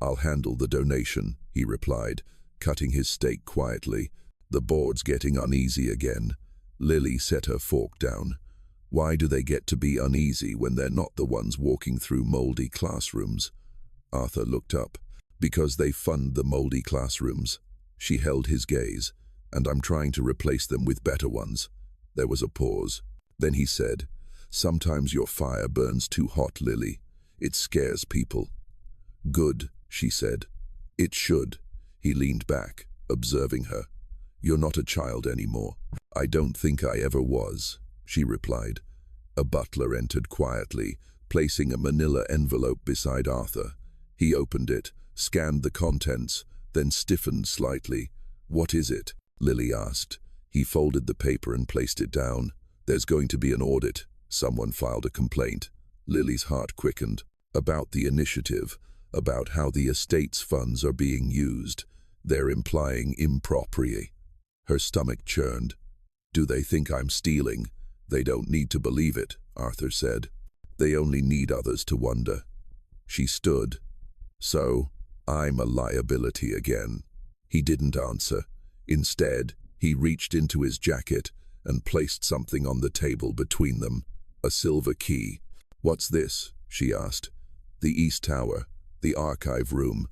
I'll handle the donation, he replied, cutting his steak quietly. The board's getting uneasy again. Lily set her fork down. Why do they get to be uneasy when they're not the ones walking through moldy classrooms? Arthur looked up. Because they fund the moldy classrooms. She held his gaze. And I'm trying to replace them with better ones. There was a pause. Then he said, Sometimes your fire burns too hot, Lily. It scares people. Good, she said. It should. He leaned back, observing her. You're not a child anymore. I don't think I ever was, she replied. A butler entered quietly, placing a manila envelope beside Arthur. He opened it, scanned the contents, then stiffened slightly. What is it? Lily asked. He folded the paper and placed it down. There's going to be an audit. Someone filed a complaint. Lily's heart quickened. About the initiative, about how the estate's funds are being used. They're implying impropriety. Her stomach churned. Do they think I'm stealing? They don't need to believe it, Arthur said. They only need others to wonder. She stood. So, I'm a liability again. He didn't answer. Instead, he reached into his jacket and placed something on the table between them. A silver key. What's this? She asked. The East Tower, the archive room.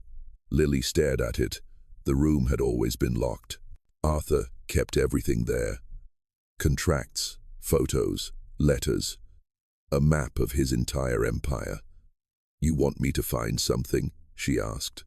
Lily stared at it. The room had always been locked. Arthur kept everything there. Contracts, photos, letters. A map of his entire empire. You want me to find something? She asked.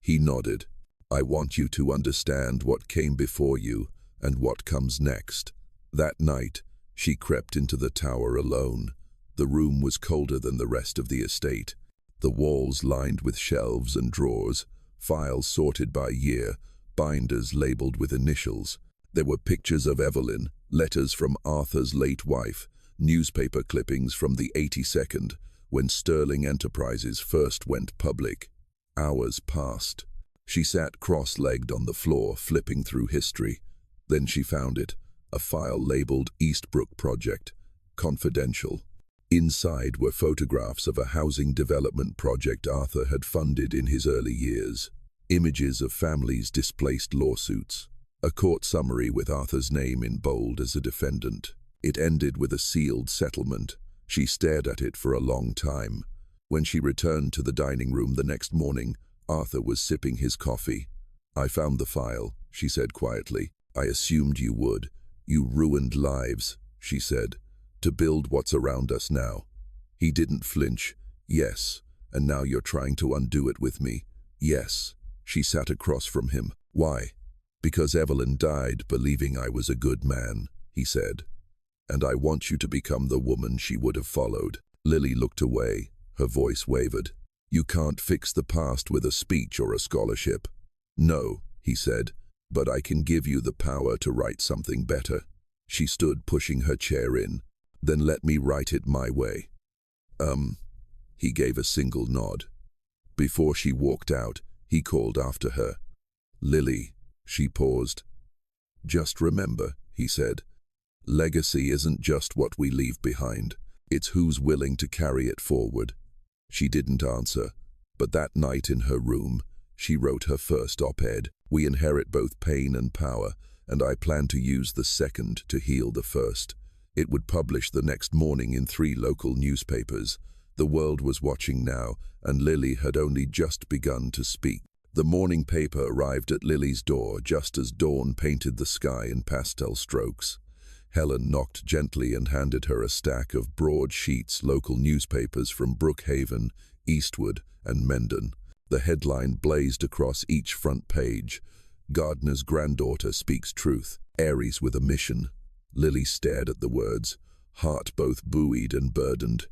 He nodded. I want you to understand what came before you and what comes next. That night, She crept into the tower alone. The room was colder than the rest of the estate. The walls lined with shelves and drawers, files sorted by year, binders labeled with initials. There were pictures of Evelyn, letters from Arthur's late wife, newspaper clippings from the 82nd, when Sterling Enterprises first went public. Hours passed. She sat cross-legged on the floor, flipping through history. Then she found it, a file labeled Eastbrook Project, confidential. Inside were photographs of a housing development project Arthur had funded in his early years, images of families displaced, lawsuits, a court summary with Arthur's name in bold as a defendant. It ended with a sealed settlement. She stared at it for a long time. When she returned to the dining room the next morning, Arthur was sipping his coffee. "I found the file," she said quietly. "I assumed you would. You ruined lives," she said, "to build what's around us now." He didn't flinch. "Yes, and now you're trying to undo it with me." "Yes." She sat across from him. "Why?" "Because Evelyn died believing I was a good man," he said. "And I want you to become the woman she would have followed." Lily looked away. Her voice wavered. "You can't fix the past with a speech or a scholarship." "No," he said, "but I can give you the power to write something better." She stood, pushing her chair in. "Then let me write it my way." He gave a single nod. Before she walked out, he called after her. "Lily." She paused. "Just remember," he said, "legacy isn't just what we leave behind. It's who's willing to carry it forward." She didn't answer, but that night in her room, she wrote her first op-ed. "We inherit both pain and power, and I plan to use the second to heal the first." It would publish the next morning in 3 local newspapers. The world was watching now, and Lily had only just begun to speak. The morning paper arrived at Lily's door just as dawn painted the sky in pastel strokes. Helen knocked gently and handed her a stack of broadsheets local newspapers from Brookhaven, Eastwood, and Mendon. The headline blazed across each front page. "Gardener's granddaughter speaks truth. Aries with a mission." Lily stared at the words, heart both buoyed and burdened.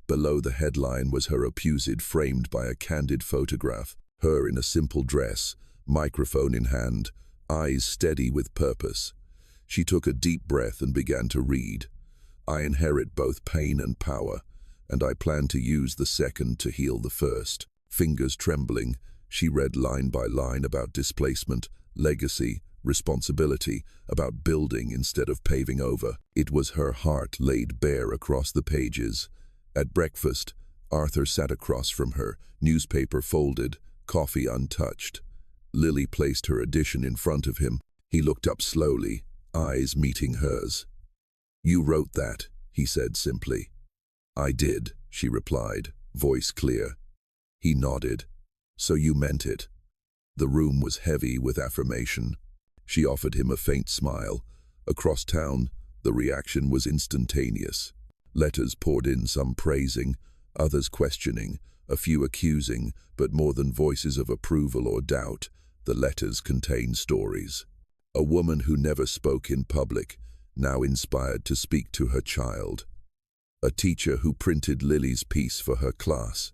Below the headline was her opused framed by a candid photograph, her in a simple dress, microphone in hand, eyes steady with purpose. She took a deep breath and began to read. "I inherit both pain and power, and I plan to use the second to heal the first." Fingers trembling, she read line by line about displacement, legacy, responsibility, about building instead of paving over. It was her heart laid bare across the pages. At breakfast, Arthur sat across from her, newspaper folded, coffee untouched. Lily placed her edition in front of him. He looked up slowly, eyes meeting hers. "You wrote that," he said simply. "I did," she replied, voice clear. He nodded. "So you meant it." The room was heavy with affirmation. She offered him a faint smile. Across town, the reaction was instantaneous. Letters poured in, some praising, others questioning, a few accusing, but more than voices of approval or doubt, the letters contained stories. A woman who never spoke in public, now inspired to speak to her child. A teacher who printed Lily's piece for her class.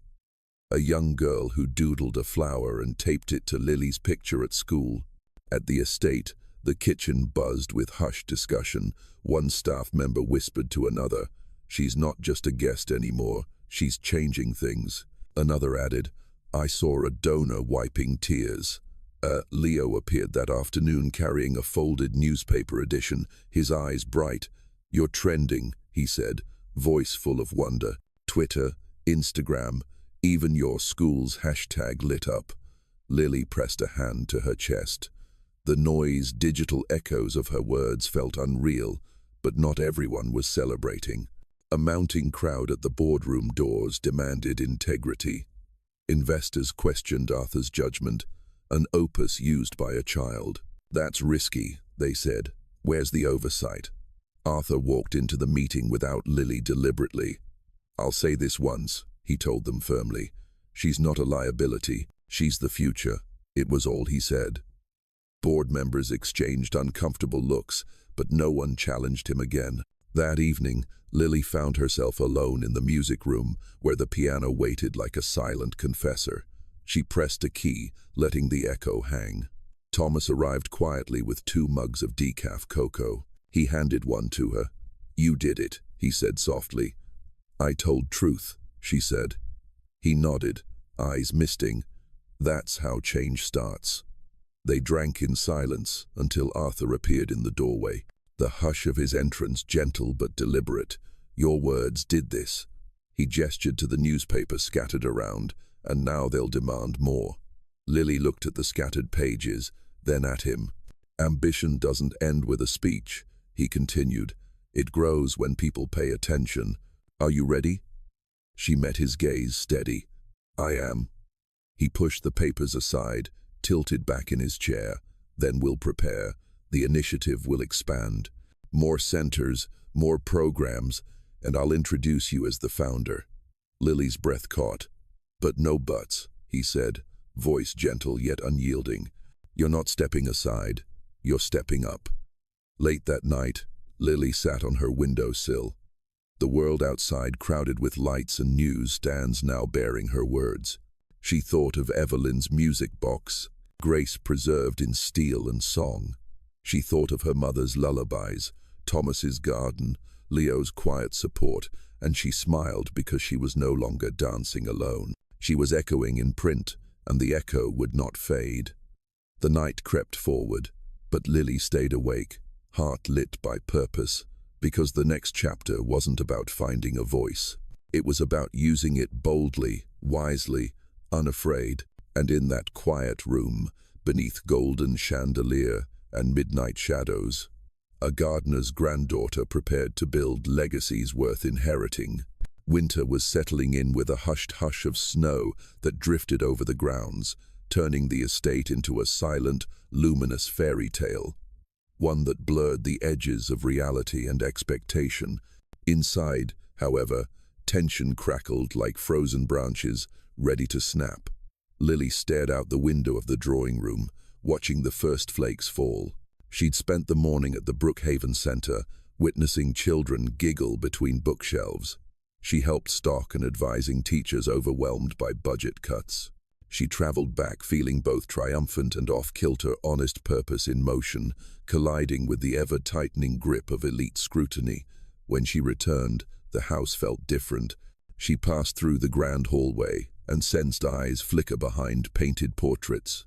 A young girl who doodled a flower and taped it to Lily's picture at school. At the estate, the kitchen buzzed with hushed discussion. One staff member whispered to another, "She's not just a guest anymore, she's changing things." Another added, "I saw a donor wiping tears." Leo appeared that afternoon carrying a folded newspaper edition, his eyes bright. "You're trending," he said, voice full of wonder. "Twitter, Instagram, even your school's hashtag lit up." Lily pressed a hand to her chest. The noise, digital echoes of her words felt unreal, but not everyone was celebrating. A mounting crowd at the boardroom doors demanded integrity. Investors questioned Arthur's judgment, an opus used by a child. "That's risky," they said. "Where's the oversight?" Arthur walked into the meeting without Lily deliberately. "I'll say this once," he told them firmly. "She's not a liability, she's the future." It was all he said. Board members exchanged uncomfortable looks, but no one challenged him again. That evening, Lily found herself alone in the music room, where the piano waited like a silent confessor. She pressed a key, letting the echo hang. Thomas arrived quietly with 2 mugs of decaf cocoa. He handed one to her. "You did it," he said softly. "I told truth," she said. He nodded, eyes misting. That's how change starts. They drank in silence until Arthur appeared in the doorway. The hush of his entrance gentle but deliberate. "Your words did this." He gestured to the newspaper scattered around, "and now they'll demand more." Lily looked at the scattered pages, then at him. "Ambition doesn't end with a speech," he continued. "It grows when people pay attention. Are you ready?" She met his gaze steady. "I am." He pushed the papers aside, tilted back in his chair. "Then we'll prepare. The initiative will expand. More centers, more programs, and I'll introduce you as the founder." Lily's breath caught. "But no buts," he said, voice gentle yet unyielding. "You're not stepping aside. You're stepping up." Late that night, Lily sat on her windowsill. The world outside crowded with lights and news stands now bearing her words. She thought of Evelyn's music box, grace preserved in steel and song. She thought of her mother's lullabies, Thomas's garden, Leo's quiet support, and she smiled because she was no longer dancing alone. She was echoing in print, and the echo would not fade. The night crept forward, but Lily stayed awake, heart lit by purpose, because the next chapter wasn't about finding a voice. It was about using it boldly, wisely, unafraid. And in that quiet room, beneath golden chandelier and midnight shadows, a gardener's granddaughter prepared to build legacies worth inheriting. Winter was settling in with a hushed hush of snow that drifted over the grounds, turning the estate into a silent, luminous fairy tale, one that blurred the edges of reality and expectation. Inside, however, tension crackled like frozen branches, ready to snap. Lily stared out the window of the drawing room, watching the first flakes fall. She'd spent the morning at the Brookhaven Center, witnessing children giggle between bookshelves. She helped stock and advising teachers overwhelmed by budget cuts. She traveled back feeling both triumphant and off-kilter, honest purpose in motion, colliding with the ever-tightening grip of elite scrutiny. When she returned, the house felt different. She passed through the grand hallway and sensed eyes flicker behind painted portraits.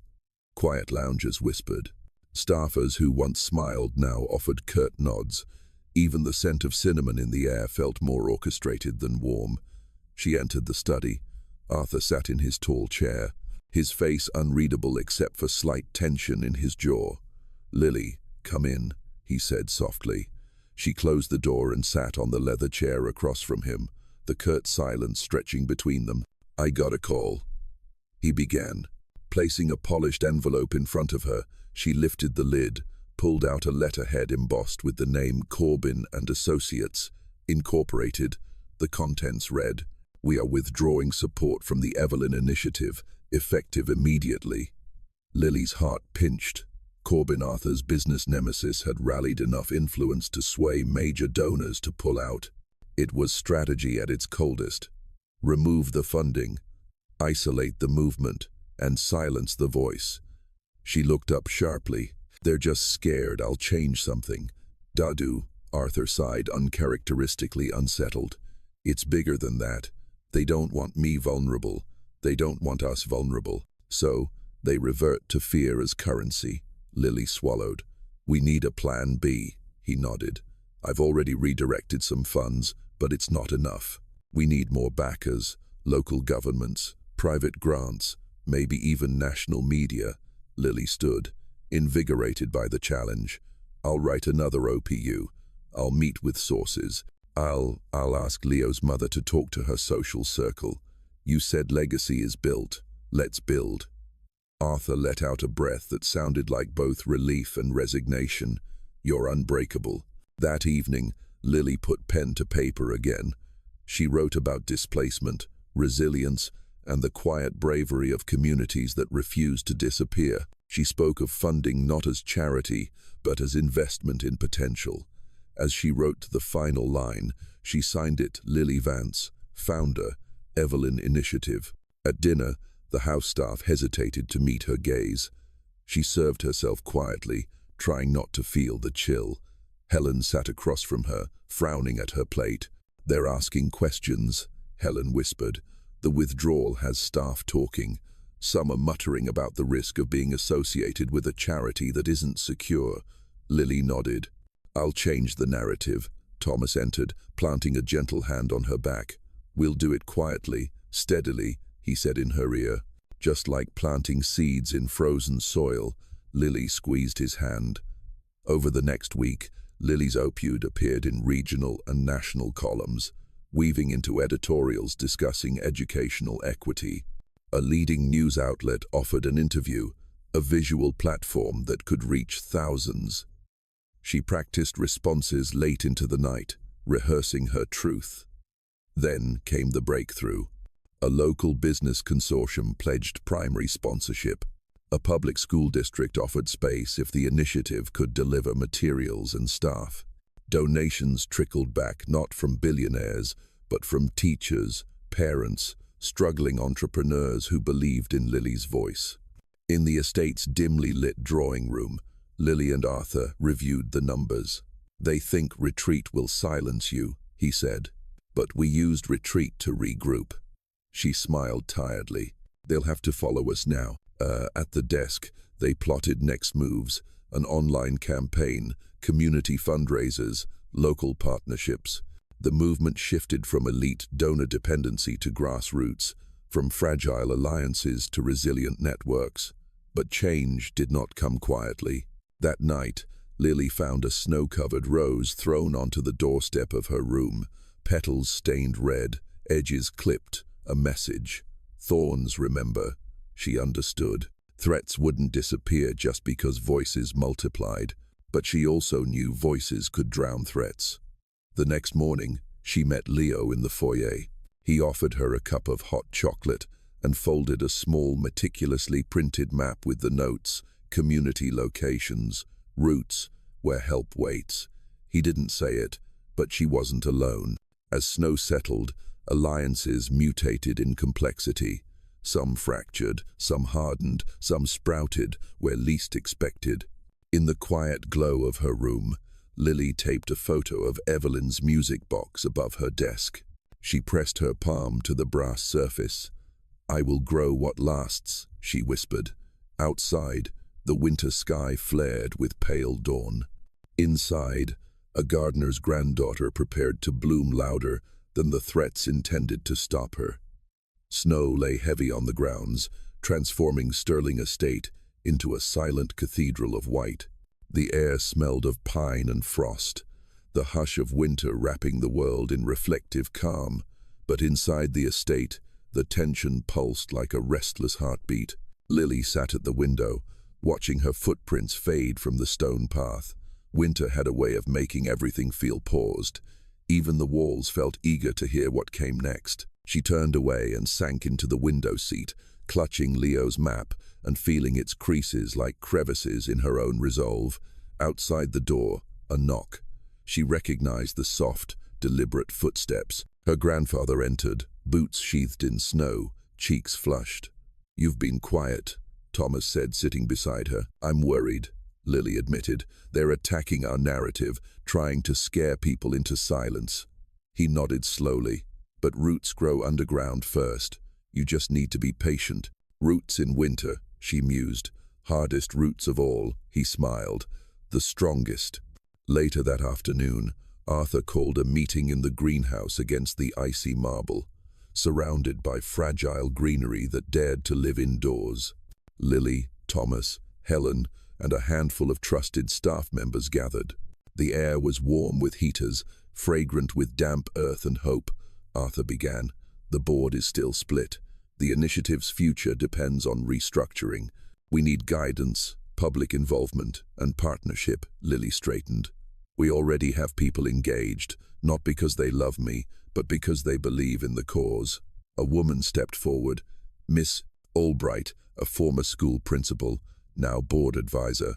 Quiet loungers whispered. Staffers who once smiled now offered curt nods. Even the scent of cinnamon in the air felt more orchestrated than warm. She entered the study. Arthur sat in his tall chair, his face unreadable except for slight tension in his jaw. "Lily, come in," he said softly. She closed the door and sat on the leather chair across from him, the curt silence stretching between them. "I got a call," he began. Placing a polished envelope in front of her, she lifted the lid, pulled out a letterhead embossed with the name Corbin and Associates, Incorporated. The contents read, "We are withdrawing support from the Evelyn Initiative, effective immediately." Lily's heart pinched. Corbin, Arthur's business nemesis, had rallied enough influence to sway major donors to pull out. It was strategy at its coldest. Remove the funding, isolate the movement, and silence the voice. She looked up sharply. "They're just scared I'll change something." "Dadu," Arthur sighed, uncharacteristically unsettled. "It's bigger than that. They don't want me vulnerable. They don't want us vulnerable. So, they revert to fear as currency." Lily swallowed. "We need a plan B," he nodded. "I've already redirected some funds, but it's not enough. We need more backers, local governments, private grants, maybe even national media." Lily stood, invigorated by the challenge. "I'll write another OPU. I'll meet with sources. I'll ask Leo's mother to talk to her social circle. You said legacy is built. Let's build." Arthur let out a breath that sounded like both relief and resignation. "You're unbreakable." That evening, Lily put pen to paper again. She wrote about displacement, resilience, and the quiet bravery of communities that refuse to disappear. She spoke of funding not as charity, but as investment in potential. As she wrote the final line, she signed it Lily Vance, founder, Evelyn Initiative. At dinner, the house staff hesitated to meet her gaze. She served herself quietly, trying not to feel the chill. Helen sat across from her, frowning at her plate. "They're asking questions," Helen whispered. "The withdrawal has staff talking. Some are muttering about the risk of being associated with a charity that isn't secure." Lily nodded. "I'll change the narrative." Thomas entered, planting a gentle hand on her back. "We'll do it quietly, steadily," he said in her ear. "Just like planting seeds in frozen soil." Lily squeezed his hand. Over the next week, Lily's opus appeared in regional and national columns, weaving into editorials discussing educational equity. A leading news outlet offered an interview, a visual platform that could reach thousands. She practiced responses late into the night, rehearsing her truth. Then came the breakthrough. A local business consortium pledged primary sponsorship. A public school district offered space if the initiative could deliver materials and staff. Donations trickled back not from billionaires, but from teachers, parents, struggling entrepreneurs who believed in Lily's voice. In the estate's dimly lit drawing room, Lily and Arthur reviewed the numbers. "They think retreat will silence you," he said. "But we used retreat to regroup." She smiled tiredly. "They'll have to follow us now." At the desk, they plotted next moves: an online campaign, community fundraisers, local partnerships. The movement shifted from elite donor dependency to grassroots, from fragile alliances to resilient networks. But change did not come quietly. That night, Lily found a snow-covered rose thrown onto the doorstep of her room, petals stained red, edges clipped, a message. "Thorns, remember." She understood. Threats wouldn't disappear just because voices multiplied, but she also knew voices could drown threats. The next morning, she met Leo in the foyer. He offered her a cup of hot chocolate and folded a small, meticulously printed map with the notes: community locations, routes, where help waits. He didn't say it, but she wasn't alone. As snow settled, alliances mutated in complexity. Some fractured, some hardened, some sprouted where least expected. In the quiet glow of her room, Lily taped a photo of Evelyn's music box above her desk. She pressed her palm to the brass surface. "I will grow what lasts," she whispered. Outside, the winter sky flared with pale dawn. Inside, a gardener's granddaughter prepared to bloom louder than the threats intended to stop her. Snow lay heavy on the grounds, transforming Sterling Estate into a silent cathedral of white. The air smelled of pine and frost, the hush of winter wrapping the world in reflective calm. But inside the estate, the tension pulsed like a restless heartbeat. Lily sat at the window, watching her footprints fade from the stone path. Winter had a way of making everything feel paused. Even the walls felt eager to hear what came next. She turned away and sank into the window seat, clutching Leo's map and feeling its creases like crevices in her own resolve. Outside the door, a knock. She recognized the soft, deliberate footsteps. Her grandfather entered, boots sheathed in snow, cheeks flushed. "You've been quiet," Thomas said, sitting beside her. "I'm worried," Lily admitted. "They're attacking our narrative, trying to scare people into silence." He nodded slowly. "But roots grow underground first. You just need to be patient." "Roots in winter," she mused. "Hardest roots of all," he smiled. "The strongest." Later that afternoon, Arthur called a meeting in the greenhouse against the icy marble, surrounded by fragile greenery that dared to live indoors. Lily, Thomas, Helen, and a handful of trusted staff members gathered. The air was warm with heaters, fragrant with damp earth and hope. Arthur began. "The board is still split. The initiative's future depends on restructuring. We need guidance, public involvement, and partnership," Lily straightened. "We already have people engaged, not because they love me, but because they believe in the cause." A woman stepped forward. Miss Albright, a former school principal, now board advisor.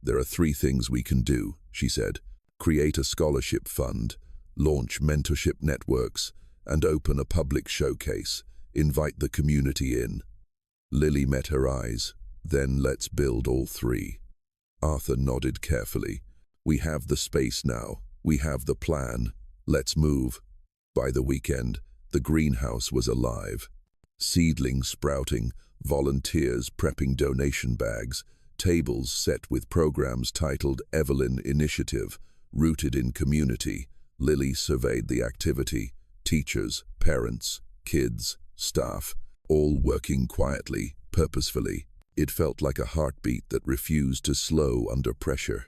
"There are 3 things we can do," she said. create a scholarship fund, launch mentorship networks, and open a public showcase. Invite the community in. Lily met her eyes. Then let's build all three. Arthur nodded carefully. We have the space now. We have the plan. Let's move. By the weekend, the greenhouse was alive. Seedlings sprouting, volunteers prepping donation bags, tables set with programs titled Evelyn Initiative, rooted in community. Lily surveyed the activity. Teachers, parents, kids, staff, all working quietly, purposefully. It felt like a heartbeat that refused to slow under pressure.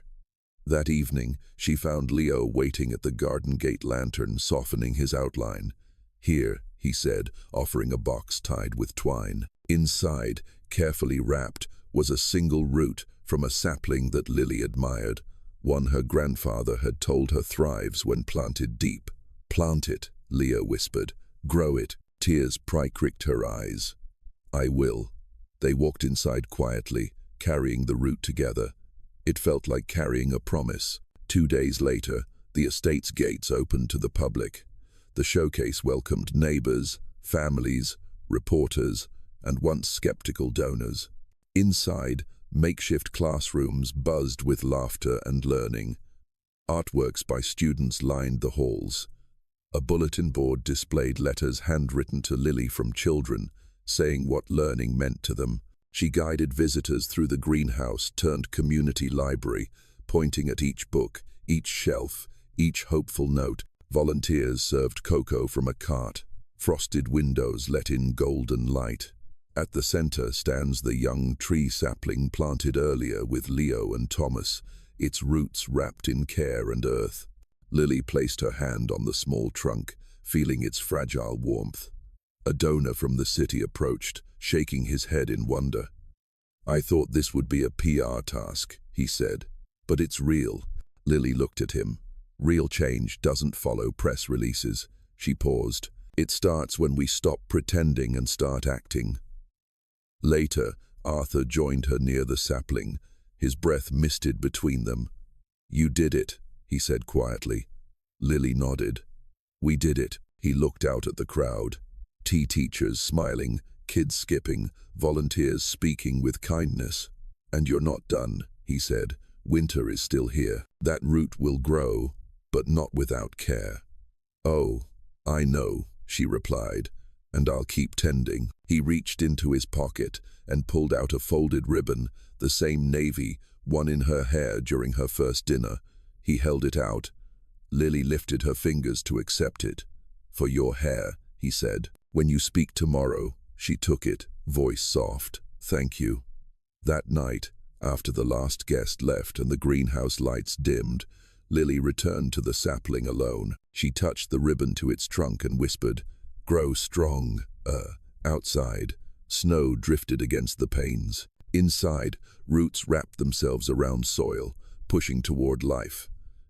That evening, she found Leo waiting at the garden gate lantern, softening his outline. "Here," he said, offering a box tied with twine. Inside, carefully wrapped, was a single root from a sapling that Lily admired, one her grandfather had told her thrives when planted deep. "Plant it," Leo whispered. "Grow it." Tears pricked her eyes. "I will." They walked inside quietly, carrying the root together. It felt like carrying a promise. 2 days later, the estate's gates opened to the public. The showcase welcomed neighbors, families, reporters, and once skeptical donors. Inside, makeshift classrooms buzzed with laughter and learning. Artworks by students lined the halls. A bulletin board displayed letters handwritten to Lily from children, saying what learning meant to them. She guided visitors through the greenhouse turned community library, pointing at each book, each shelf, each hopeful note. Volunteers served cocoa from a cart. Frosted windows let in golden light. At the center stands the young tree sapling planted earlier with Leo and Thomas, its roots wrapped in care and earth. Lily placed her hand on the small trunk, feeling its fragile warmth. A donor from the city approached, shaking his head in wonder. "I thought this would be a PR task," he said. "But it's real." Lily looked at him. "Real change doesn't follow press releases." She paused. "It starts when we stop pretending and start acting." Later, Arthur joined her near the sapling, his breath misted between them. "You did it," he said quietly. Lily nodded. "We did it." He looked out at the crowd. Tea teachers smiling, kids skipping, volunteers speaking with kindness. "And you're not done," he said. "Winter is still here. That root will grow, but not without care." "Oh, I know," she replied, "and I'll keep tending." He reached into his pocket and pulled out a folded ribbon, the same navy, one in her hair during her first dinner. He held it out. Lily lifted her fingers to accept it. "For your hair," he said. "When you speak tomorrow." She took it, voice soft. "Thank you." That night, after the last guest left and the greenhouse lights dimmed, Lily returned to the sapling alone. She touched the ribbon to its trunk and whispered, "Grow strong." Outside, snow drifted against the panes. Inside, roots wrapped themselves around soil, pushing toward life.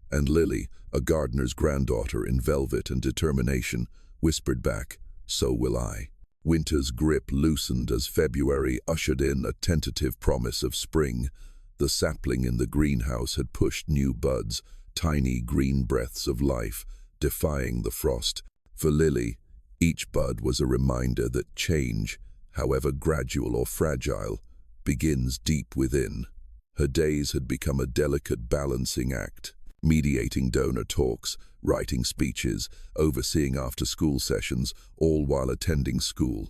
And Lily, a gardener's granddaughter in velvet and determination, whispered back, "So will I." Winter's grip loosened as February ushered in a tentative promise of spring. The sapling in the greenhouse had pushed new buds, tiny green breaths of life, defying the frost. For Lily, each bud was a reminder that change, however gradual or fragile, begins deep within. Her days had become a delicate balancing act, mediating donor talks, writing speeches, overseeing after-school sessions, all while attending school.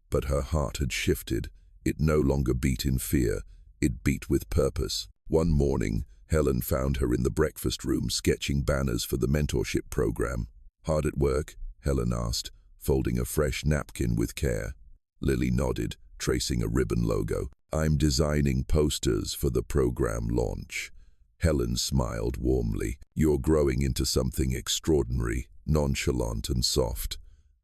But her heart had shifted. It no longer beat in fear. It beat with purpose. One morning, Helen found her in the breakfast room sketching banners for the mentorship program. "Hard at work?" Helen asked, folding a fresh napkin with care. Lily nodded, tracing a ribbon logo. "I'm designing posters for the program launch." Helen smiled warmly. "You're growing into something extraordinary, nonchalant and soft."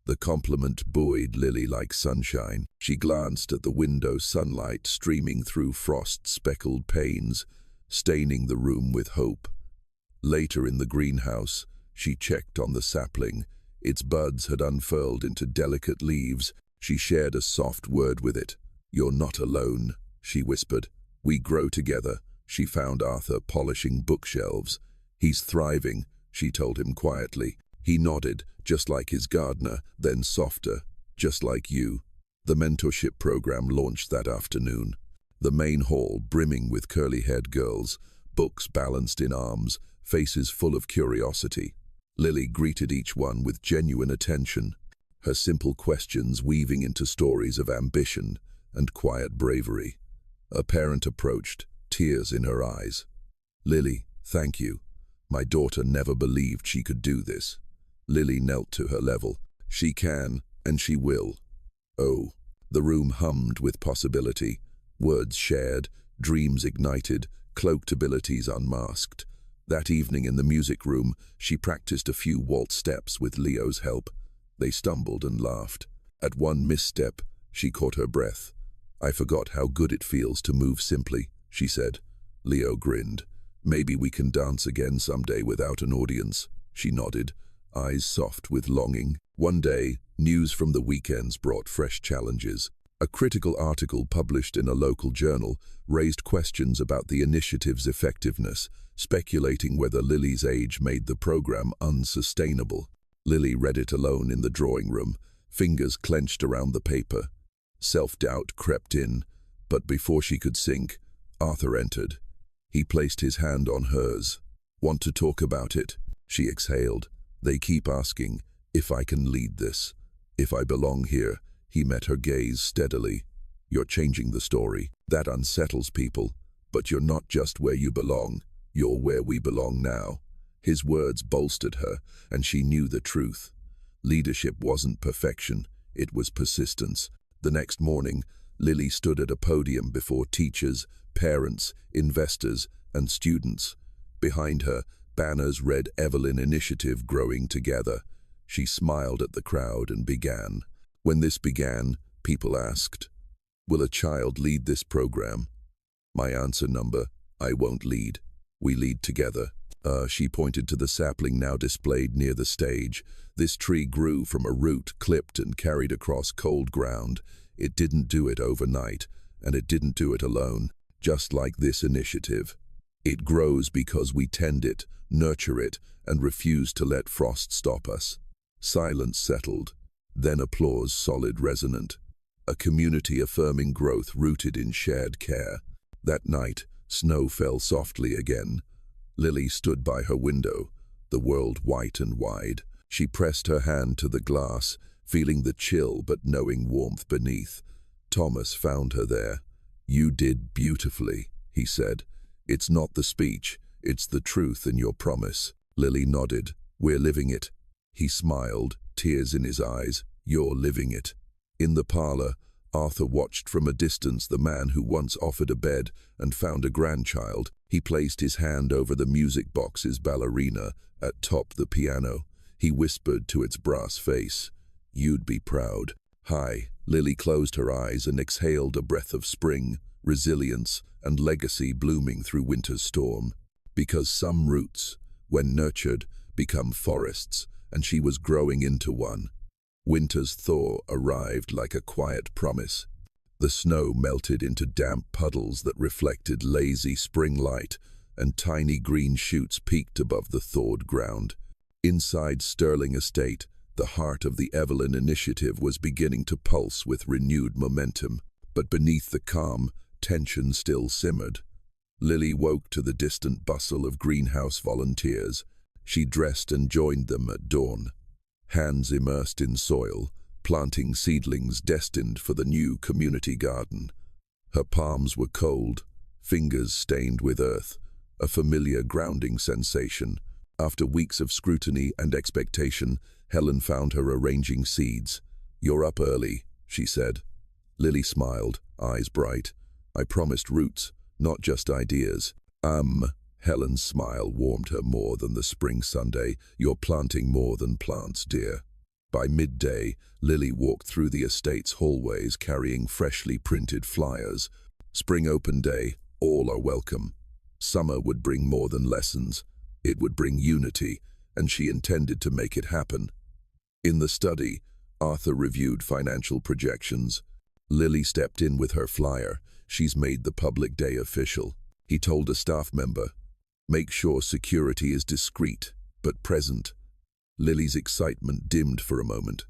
The compliment buoyed Lily like sunshine. She glanced at the window sunlight streaming through frost-speckled panes, staining the room with hope. Later in the greenhouse, she checked on the sapling. Its buds had unfurled into delicate leaves. She shared a soft word with it. "You're not alone," she whispered. "We grow together." She found Arthur polishing bookshelves, "He's thriving," she told him quietly. He nodded, just like his gardener, then softer, "Just like you." The mentorship program launched that afternoon. The main hall brimming with curly-haired girls, books balanced in arms, faces full of curiosity. Lily greeted each one with genuine attention, her simple questions weaving into stories of ambition and quiet bravery. A parent approached, tears in her eyes. "Lily, thank you. My daughter never believed she could do this." Lily knelt to her level. "She can, and she will." "Oh." The room hummed with possibility. Words shared, dreams ignited, cloaked abilities unmasked. That evening in the music room, she practiced a few waltz steps with Leo's help. They stumbled and laughed. At one misstep, she caught her breath. "I forgot how good it feels to move simply," she said. Leo grinned. "Maybe we can dance again someday without an audience." She nodded, eyes soft with longing. One day, news from the weekends brought fresh challenges. A critical article published in a local journal raised questions about the initiative's effectiveness, speculating whether Lily's age made the program unsustainable. Lily read it alone in the drawing room, fingers clenched around the paper. Self-doubt crept in, but before she could sink, Arthur entered. He placed his hand on hers. "Want to talk about it?" She exhaled. "They keep asking if I can lead this, if I belong here." He met her gaze steadily. "You're changing the story. That unsettles people. But you're not just where you belong. You're where we belong now." His words bolstered her, and she knew the truth. Leadership wasn't perfection, it was persistence. The next morning, Lily stood at a podium before teachers, parents, investors, and students. Behind her, banners read "Evelyn Initiative Growing Together." She smiled at the crowd and began. When this began, people asked, "Will a child lead this program?" My answer number, "I won't lead. We lead together." She pointed to the sapling now displayed near the stage. This tree grew from a root clipped and carried across cold ground. It didn't do it overnight, and it didn't do it alone, just like this initiative. It grows because we tend it, nurture it, and refuse to let frost stop us. Silence settled. Then applause solid resonant. A community-affirming growth rooted in shared care. That night, snow fell softly again. Lily stood by her window, the world white and wide. She pressed her hand to the glass, feeling the chill but knowing warmth beneath. Thomas found her there. "You did beautifully," he said. "It's not the speech, it's the truth in your promise." Lily nodded. "We're living it." He smiled, tears in his eyes. "You're living it." In the parlor, Arthur watched from a distance the man who once offered a bed and found a grandchild. He placed his hand over the music box's ballerina atop the piano. He whispered to its brass face, "You'd be proud." "Hi." Lily closed her eyes and exhaled a breath of spring, resilience, and legacy blooming through winter's storm. Because some roots, when nurtured, become forests, and she was growing into one. Winter's thaw arrived like a quiet promise. The snow melted into damp puddles that reflected lazy spring light, and tiny green shoots peeked above the thawed ground. Inside Sterling Estate, the heart of the Evelyn Initiative was beginning to pulse with renewed momentum. But beneath the calm, tension still simmered. Lily woke to the distant bustle of greenhouse volunteers. She dressed and joined them at dawn. Hands immersed in soil, planting seedlings destined for the new community garden. Her palms were cold, fingers stained with earth, a familiar grounding sensation. After weeks of scrutiny and expectation, Helen found her arranging seeds. "You're up early," she said. Lily smiled, eyes bright. "I promised roots, not just ideas." Helen's smile warmed her more than the spring Sunday. "You're planting more than plants, dear." By midday, Lily walked through the estate's hallways carrying freshly printed flyers. Spring Open Day, all are welcome. Summer would bring more than lessons. It would bring unity, and she intended to make it happen. In the study, Arthur reviewed financial projections. Lily stepped in with her flyer. "She's made the public day official." He told a staff member, Make sure security is discreet, but present. Lily's excitement dimmed for a moment.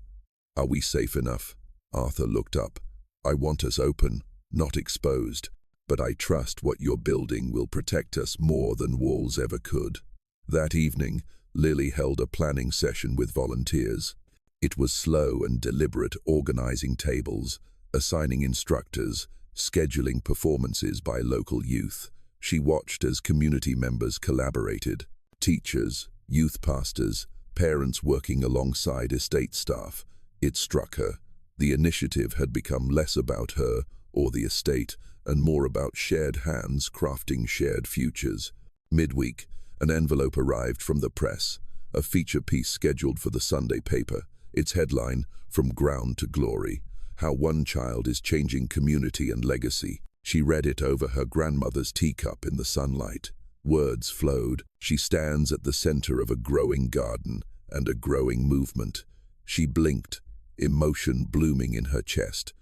Are we safe enough? Arthur looked up. I want us open, not exposed, but I trust what you're building will protect us more than walls ever could. That evening, Lily held a planning session with volunteers. It was slow and deliberate, organizing tables, assigning instructors, scheduling performances by local youth. She watched as community members collaborated, teachers, youth pastors, parents working alongside estate staff. It struck her. The initiative had become less about her or the estate and more about shared hands crafting shared futures. Midweek, an envelope arrived from the press, a feature piece scheduled for the Sunday paper. Its headline, From Ground to Glory, How One Child is Changing Community and Legacy. She read it over her grandmother's teacup in the sunlight. Words flowed. She stands at the center of a growing garden and a growing movement. She blinked, emotion blooming in her chest.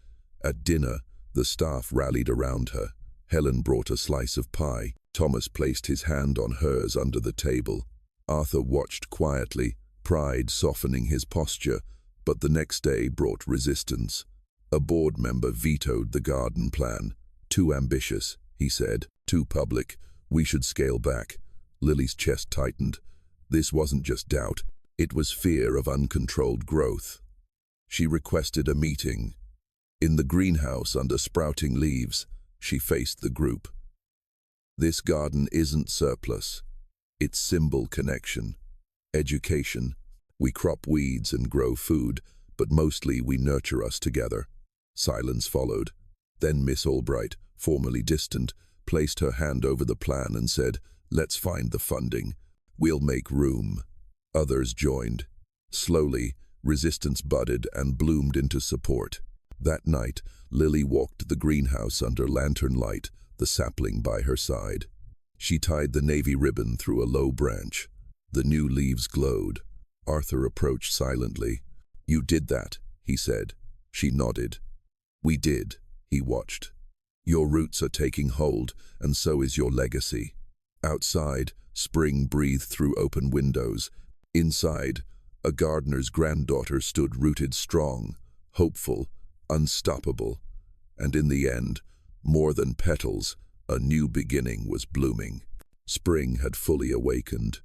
At dinner, the staff rallied around her. Helen brought a slice of pie. Thomas placed his hand on hers under the table. Arthur watched quietly, pride softening his posture, but the next day brought resistance. A board member vetoed the garden plan. Too ambitious, he said. Too public. We should scale back. Lily's chest tightened. This wasn't just doubt. It was fear of uncontrolled growth. She requested a meeting. In the greenhouse under sprouting leaves, she faced the group. This garden isn't surplus. It's symbol connection. Education. We crop weeds and grow food, but mostly we nurture us together. Silence followed. Then Miss Albright, formerly distant, placed her hand over the plan and said, "Let's find the funding. We'll make room." Others joined. Slowly, resistance budded and bloomed into support. That night, Lily walked the greenhouse under lantern light, the sapling by her side. She tied the navy ribbon through a low branch. The new leaves glowed. Arthur approached silently. "You did that," he said. She nodded. "We did," he watched. "Your roots are taking hold, and so is your legacy." Outside, spring breathed through open windows. Inside, a gardener's granddaughter stood rooted strong, hopeful, unstoppable. And in the end, more than petals, a new beginning was blooming. Spring had fully awakened.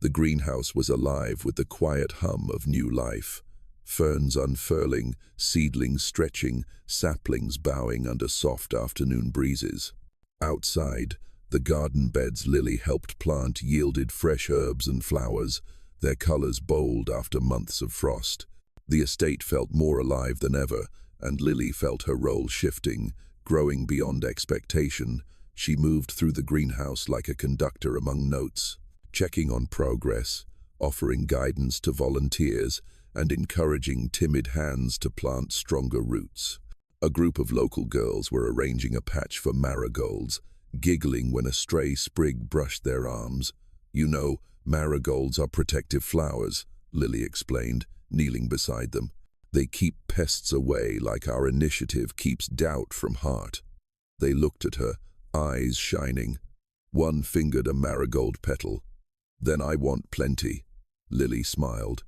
The greenhouse was alive with the quiet hum of new life. Ferns unfurling, seedlings stretching, saplings bowing under soft afternoon breezes. Outside, the garden beds Lily helped plant yielded fresh herbs and flowers, their colors bold after months of frost. The estate felt more alive than ever, and Lily felt her role shifting, growing beyond expectation. She moved through the greenhouse like a conductor among notes, checking on progress, offering guidance to volunteers, and encouraging timid hands to plant stronger roots. A group of local girls were arranging a patch for marigolds, giggling when a stray sprig brushed their arms. "You know, marigolds are protective flowers," Lily explained, kneeling beside them. "They keep pests away like our initiative keeps doubt from heart." They looked at her, eyes shining. One fingered a marigold petal. "Then I want plenty." Lily smiled.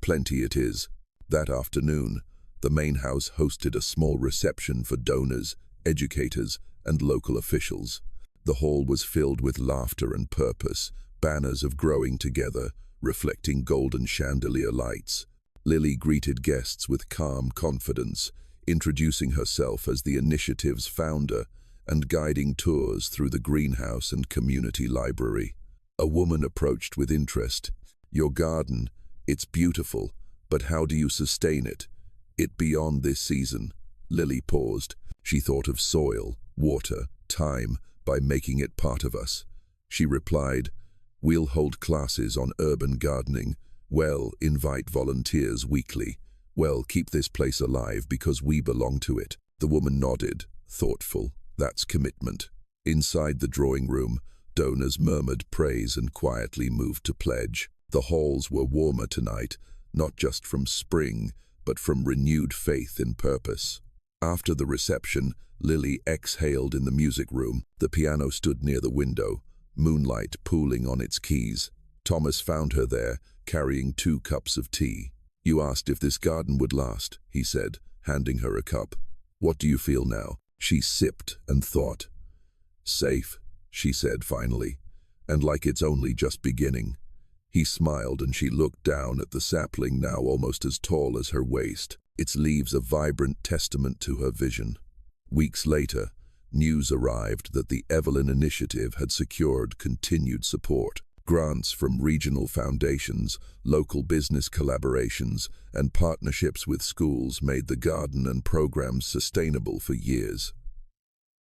"Plenty it is." That afternoon, the main house hosted a small reception for donors, educators, and local officials. The hall was filled with laughter and purpose, banners of growing together, reflecting golden chandelier lights. Lily greeted guests with calm confidence, introducing herself as the initiative's founder and guiding tours through the greenhouse and community library. A woman approached with interest. "Your garden, it's beautiful, but how do you sustain it? It beyond this season." Lily paused. She thought of soil, water, time, by making it part of us. She replied, "We'll hold classes on urban gardening. Well, invite volunteers weekly. Well, keep this place alive because we belong to it." The woman nodded, thoughtful. That's commitment. Inside the drawing room, donors murmured praise and quietly moved to pledge. The halls were warmer tonight, not just from spring, but from renewed faith in purpose. After the reception, Lily exhaled in the music room. The piano stood near the window, moonlight pooling on its keys. Thomas found her there, carrying 2 cups of tea. "You asked if this garden would last," he said, handing her a cup. "What do you feel now?" She sipped and thought. "Safe," she said finally, "and like it's only just beginning." He smiled and she looked down at the sapling now almost as tall as her waist, its leaves a vibrant testament to her vision. Weeks later, news arrived that the Evelyn Initiative had secured continued support. Grants from regional foundations, local business collaborations, and partnerships with schools made the garden and programs sustainable for years.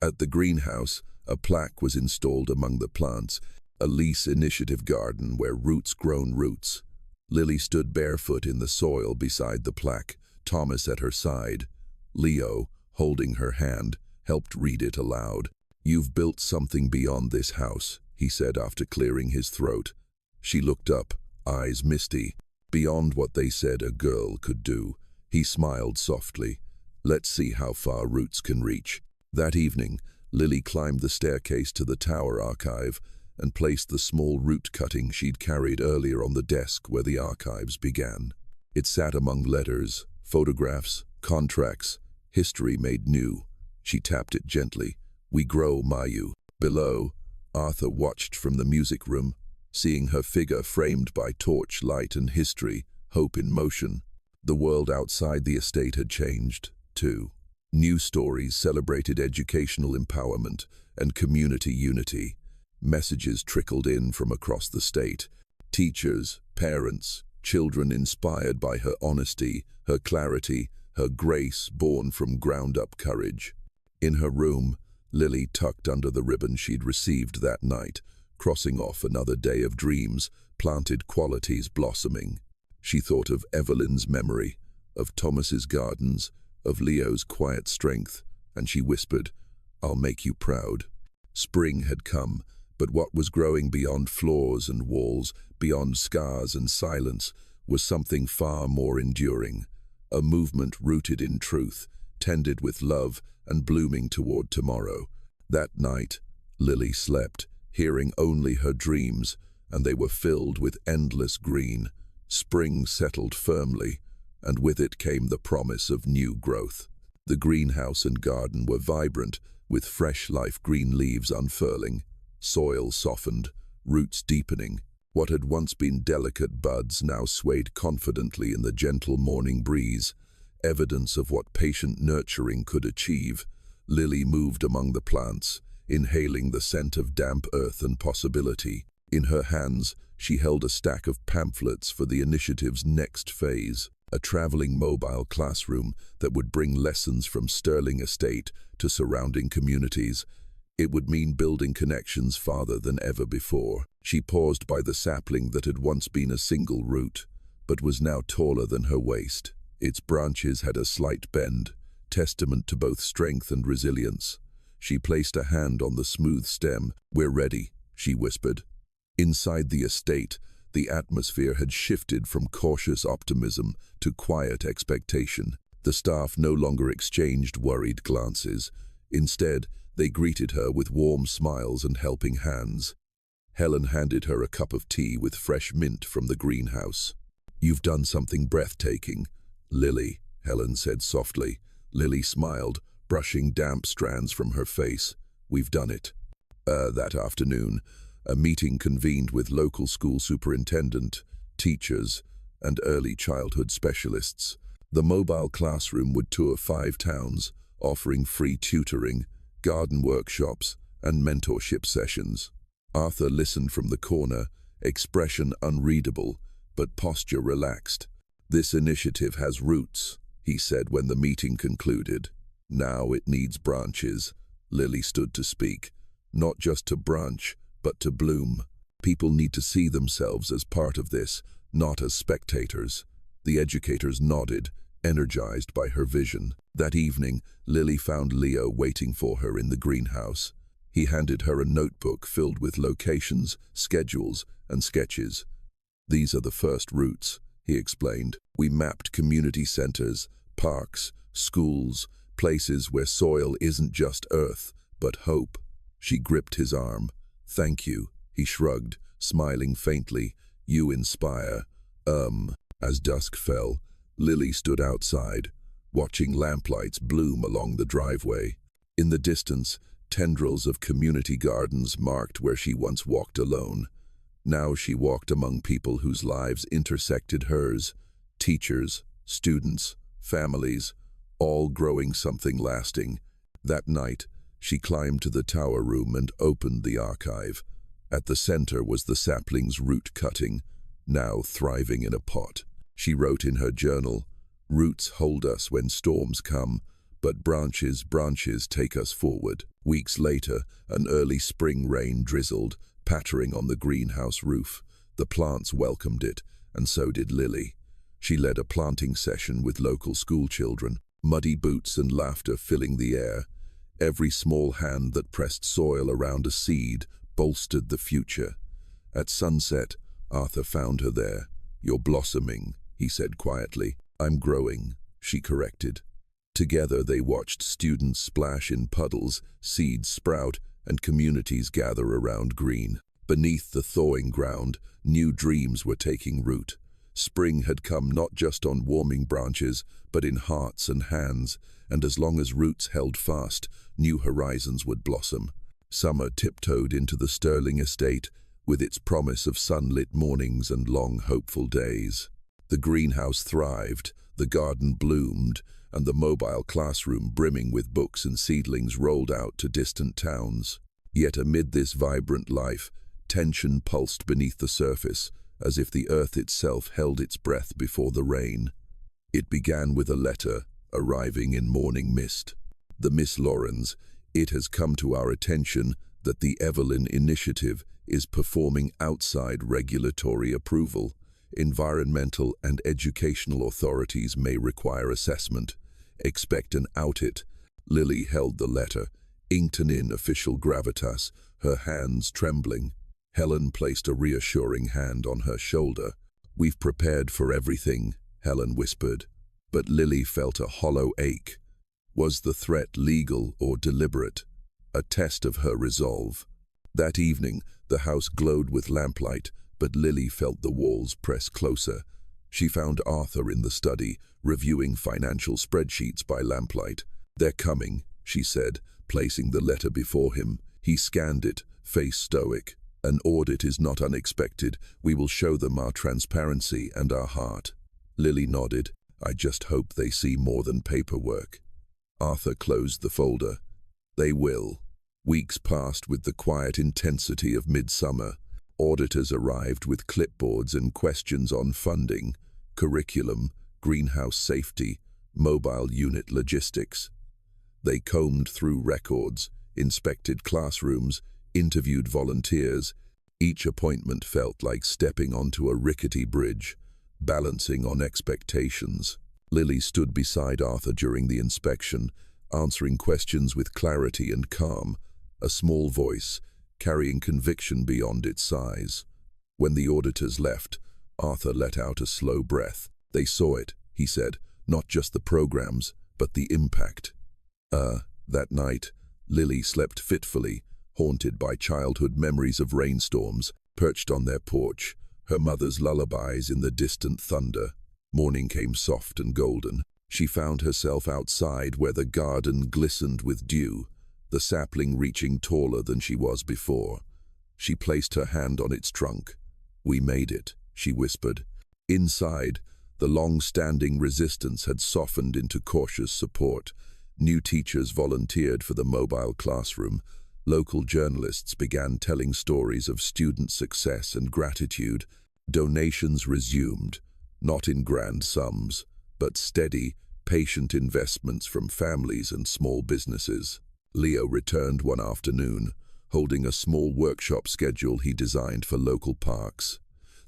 At the greenhouse, a plaque was installed among the plants, a Lease Initiative garden where roots grown roots. Lily stood barefoot in the soil beside the plaque, Thomas at her side. Leo, holding her hand, helped read it aloud. "You've built something beyond this house," he said after clearing his throat. She looked up, eyes misty. "Beyond what they said a girl could do." He smiled softly. "Let's see how far roots can reach." That evening, Lily climbed the staircase to the tower archive and placed the small root cutting she'd carried earlier on the desk where the archives began. It sat among letters, photographs, contracts, history made new. She tapped it gently. "We grow, Mayu." Below, Arthur watched from the music room, seeing her figure framed by torch light and history, hope in motion. The world outside the estate had changed, too. New stories celebrated educational empowerment and community unity. Messages trickled in from across the state. Teachers, parents, children inspired by her honesty, her clarity, her grace born from ground-up courage. In her room, Lily tucked under the ribbon she'd received that night, crossing off another day of dreams, planted qualities blossoming. She thought of Evelyn's memory, of Thomas's gardens, of Leo's quiet strength, and she whispered, "I'll make you proud." Spring had come, but what was growing beyond floors and walls, beyond scars and silence, was something far more enduring. A movement rooted in truth, tended with love, and blooming toward tomorrow. That night, Lily slept, hearing only her dreams, and they were filled with endless green. Spring settled firmly, and with it came the promise of new growth. The greenhouse and garden were vibrant, with fresh life green leaves unfurling, soil softened, roots deepening. What had once been delicate buds now swayed confidently in the gentle morning breeze, evidence of what patient nurturing could achieve. Lily moved among the plants, inhaling the scent of damp earth and possibility. In her hands, she held a stack of pamphlets for the initiative's next phase, a traveling mobile classroom that would bring lessons from Sterling Estate to surrounding communities. It would mean building connections farther than ever before. She paused by the sapling that had once been a single root, but was now taller than her waist. Its branches had a slight bend, testament to both strength and resilience. She placed a hand on the smooth stem. "We're ready," she whispered. Inside the estate, the atmosphere had shifted from cautious optimism to quiet expectation. The staff no longer exchanged worried glances. Instead, they greeted her with warm smiles and helping hands. Helen handed her a cup of tea with fresh mint from the greenhouse. "You've done something breathtaking, Lily," Helen said softly. Lily smiled, brushing damp strands from her face. "We've done it." That afternoon, a meeting convened with local school superintendent, teachers, and early childhood specialists. The mobile classroom would tour 5 towns, offering free tutoring, garden workshops, and mentorship sessions. Arthur listened from the corner, expression unreadable, but posture relaxed. "This initiative has roots," he said when the meeting concluded. "Now it needs branches." Lily stood to speak. "Not just to branch, but to bloom. People need to see themselves as part of this, not as spectators." The educators nodded, energized by her vision. That evening, Lily found Leo waiting for her in the greenhouse. He handed her a notebook filled with locations, schedules, and sketches. "These are the first roots," he explained. "We mapped community centers, parks, schools, places where soil isn't just earth, but hope." She gripped his arm. "Thank you," He shrugged, smiling faintly. You inspire. As dusk fell, Lily stood outside, watching lamplights bloom along the driveway. In the distance, tendrils of community gardens marked where she once walked alone. Now she walked among people whose lives intersected hers, teachers, students, families, all growing something lasting. That night, she climbed to the tower room and opened the archive. At the center was the sapling's root cutting, now thriving in a pot. She wrote in her journal, "Roots hold us when storms come, but branches take us forward." Weeks later, an early spring rain drizzled, pattering on the greenhouse roof. The plants welcomed it, and so did Lily. She led a planting session with local schoolchildren, muddy boots and laughter filling the air. Every small hand that pressed soil around a seed bolstered the future. At sunset, Arthur found her there. "You're blossoming," he said quietly. "I'm growing," she corrected. Together they watched students splash in puddles, seeds sprout, and communities gather around green. Beneath the thawing ground, new dreams were taking root. Spring had come not just on warming branches, but in hearts and hands, and as long as roots held fast, new horizons would blossom. Summer tiptoed into the Sterling estate, with its promise of sunlit mornings and long, hopeful days. The greenhouse thrived, the garden bloomed, and the mobile classroom brimming with books and seedlings rolled out to distant towns. Yet amid this vibrant life, tension pulsed beneath the surface, as if the earth itself held its breath before the rain. It began with a letter, arriving in morning mist. "The Miss Laurens, it has come to our attention that the Evelyn Initiative is performing outside regulatory approval. Environmental and educational authorities may require assessment. Expect an audit." Lily held the letter, inked in official gravitas, her hands trembling. Helen placed a reassuring hand on her shoulder. "We've prepared for everything," Helen whispered. But Lily felt a hollow ache. Was the threat legal or deliberate? A test of her resolve. That evening, the house glowed with lamplight, but Lily felt the walls press closer. She found Arthur in the study, reviewing financial spreadsheets by lamplight. "They're coming," she said, placing the letter before him. He scanned it, face stoic. "An audit is not unexpected. We will show them our transparency and our heart." Lily nodded. "I just hope they see more than paperwork." Arthur closed the folder. "They will." Weeks passed with the quiet intensity of midsummer. Auditors arrived with clipboards and questions on funding, curriculum, greenhouse safety, mobile unit logistics. They combed through records, inspected classrooms, interviewed volunteers. Each appointment felt like stepping onto a rickety bridge, balancing on expectations. Lily stood beside Arthur during the inspection, answering questions with clarity and calm, a small voice, carrying conviction beyond its size. When the auditors left, Arthur let out a slow breath. "They saw it," he said, "not just the programs, but the impact." That night, Lily slept fitfully, haunted by childhood memories of rainstorms, perched on their porch, her mother's lullabies in the distant thunder. Morning came soft and golden. She found herself outside where the garden glistened with dew, the sapling reaching taller than she was before. She placed her hand on its trunk. "We made it," she whispered. Inside, the long-standing resistance had softened into cautious support. New teachers volunteered for the mobile classroom. Local journalists began telling stories of student success and gratitude. Donations resumed, not in grand sums, but steady, patient investments from families and small businesses. Leo returned one afternoon, holding a small workshop schedule he designed for local parks.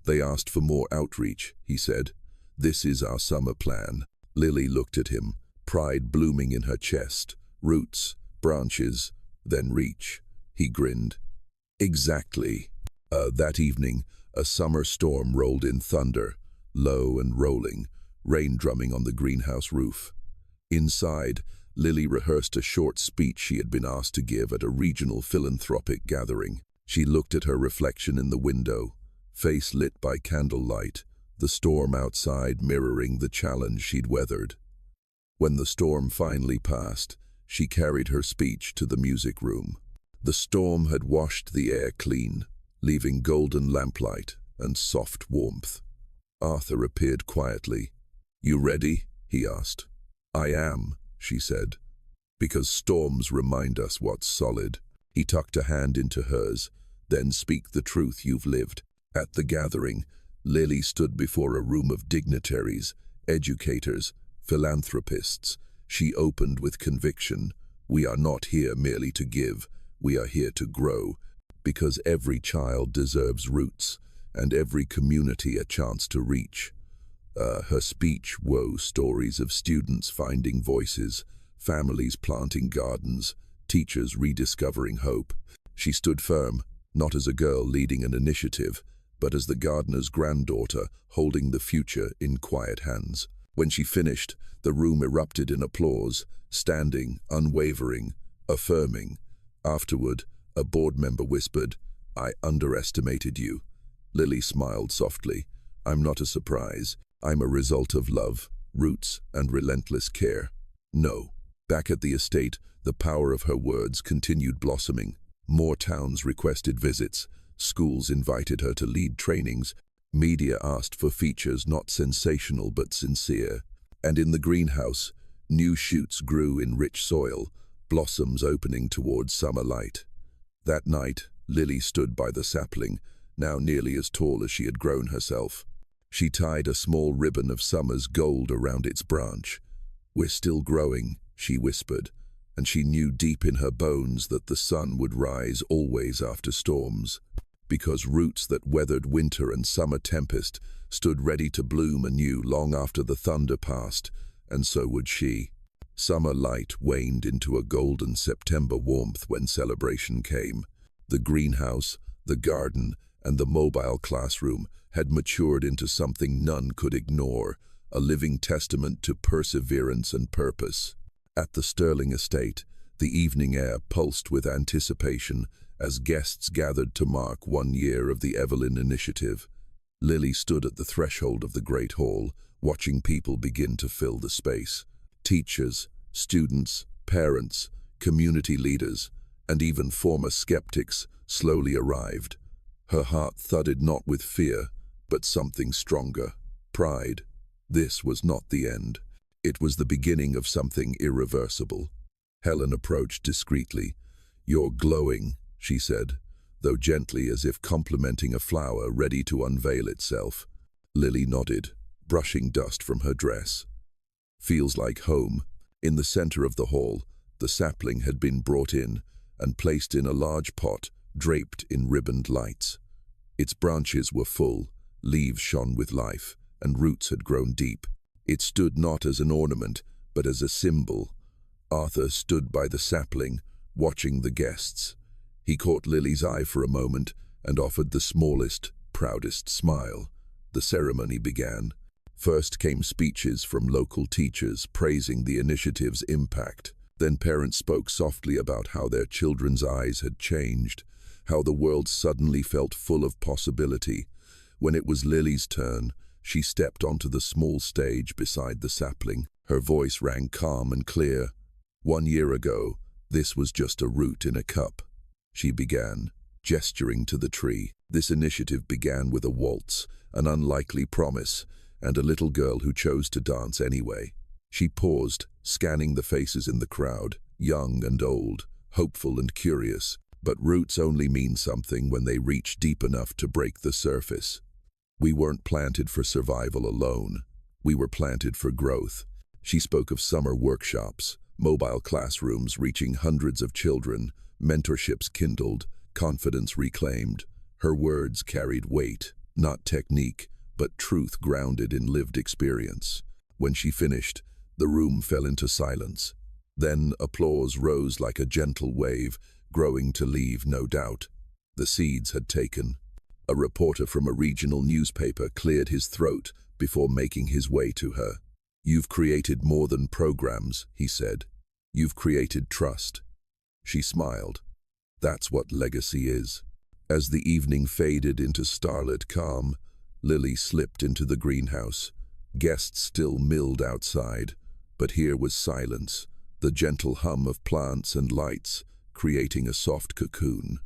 "They asked for more outreach," he said. "This is our summer plan." Lily looked at him, pride blooming in her chest. "Roots, branches, then reach." He grinned. "Exactly." That evening, a summer storm rolled in thunder, low and rolling, rain drumming on the greenhouse roof. Inside, Lily rehearsed a short speech she had been asked to give at a regional philanthropic gathering. She looked at her reflection in the window, face lit by candlelight, the storm outside mirroring the challenge she'd weathered. When the storm finally passed, she carried her speech to the music room. The storm had washed the air clean, leaving golden lamplight and soft warmth. Arthur appeared quietly. "You ready?" he asked. "I am," she said, "because storms remind us what's solid." He tucked a hand into hers. "Then speak the truth you've lived." At the gathering, Lily stood before a room of dignitaries, educators, philanthropists. She opened with conviction. "We are not here merely to give, we are here to grow, because every child deserves roots, and every community a chance to reach." Her speech wove stories of students finding voices, families planting gardens, teachers rediscovering hope. She stood firm, not as a girl leading an initiative, but as the gardener's granddaughter holding the future in quiet hands. When she finished, the room erupted in applause, standing, unwavering, affirming. Afterward, a board member whispered, "I underestimated you." Lily smiled softly. "I'm not a surprise. I'm a result of love, roots, and relentless care." No. Back at the estate, the power of her words continued blossoming. More towns requested visits. Schools invited her to lead trainings. Media asked for features not sensational but sincere. And in the greenhouse, new shoots grew in rich soil, blossoms opening towards summer light. That night, Lily stood by the sapling, now nearly as tall as she had grown herself. She tied a small ribbon of summer's gold around its branch. "We're still growing," she whispered, and she knew deep in her bones that the sun would rise always after storms, because roots that weathered winter and summer tempest stood ready to bloom anew long after the thunder passed, and so would she. Summer light waned into a golden September warmth when celebration came. The greenhouse, the garden, and the mobile classroom had matured into something none could ignore, a living testament to perseverance and purpose. At the Sterling estate, the evening air pulsed with anticipation as guests gathered to mark 1 year of the Evelyn Initiative. Lily stood at the threshold of the great hall, watching people begin to fill the space. Teachers, students, parents, community leaders, and even former skeptics slowly arrived. Her heart thudded not with fear, but something stronger, pride. This was not the end. It was the beginning of something irreversible. Helen approached discreetly. "You're glowing," she said, though gently as if complimenting a flower ready to unveil itself. Lily nodded, brushing dust from her dress. "Feels like home." In the center of the hall, the sapling had been brought in and placed in a large pot draped in ribboned lights. Its branches were full, leaves shone with life, and roots had grown deep. It stood not as an ornament, but as a symbol. Arthur stood by the sapling, watching the guests. He caught Lily's eye for a moment and offered the smallest, proudest smile. The ceremony began. First came speeches from local teachers praising the initiative's impact. Then parents spoke softly about how their children's eyes had changed, how the world suddenly felt full of possibility. When it was Lily's turn, she stepped onto the small stage beside the sapling. Her voice rang calm and clear. "1 year ago, this was just a root in a cup," she began, gesturing to the tree. "This initiative began with a waltz, an unlikely promise, and a little girl who chose to dance anyway." She paused, scanning the faces in the crowd, young and old, hopeful and curious. But roots only mean something when they reach deep enough to break the surface. We weren't planted for survival alone. We were planted for growth. She spoke of summer workshops, mobile classrooms reaching hundreds of children, mentorships kindled, confidence reclaimed. Her words carried weight, not technique, but truth grounded in lived experience. When she finished, the room fell into silence. Then applause rose like a gentle wave, growing to leave no doubt. The seeds had taken. A reporter from a regional newspaper cleared his throat before making his way to her. "You've created more than programs," he said. "You've created trust." She smiled. "That's what legacy is." As the evening faded into starlit calm, Lily slipped into the greenhouse. Guests still milled outside, but here was silence, the gentle hum of plants and lights, creating a soft cocoon.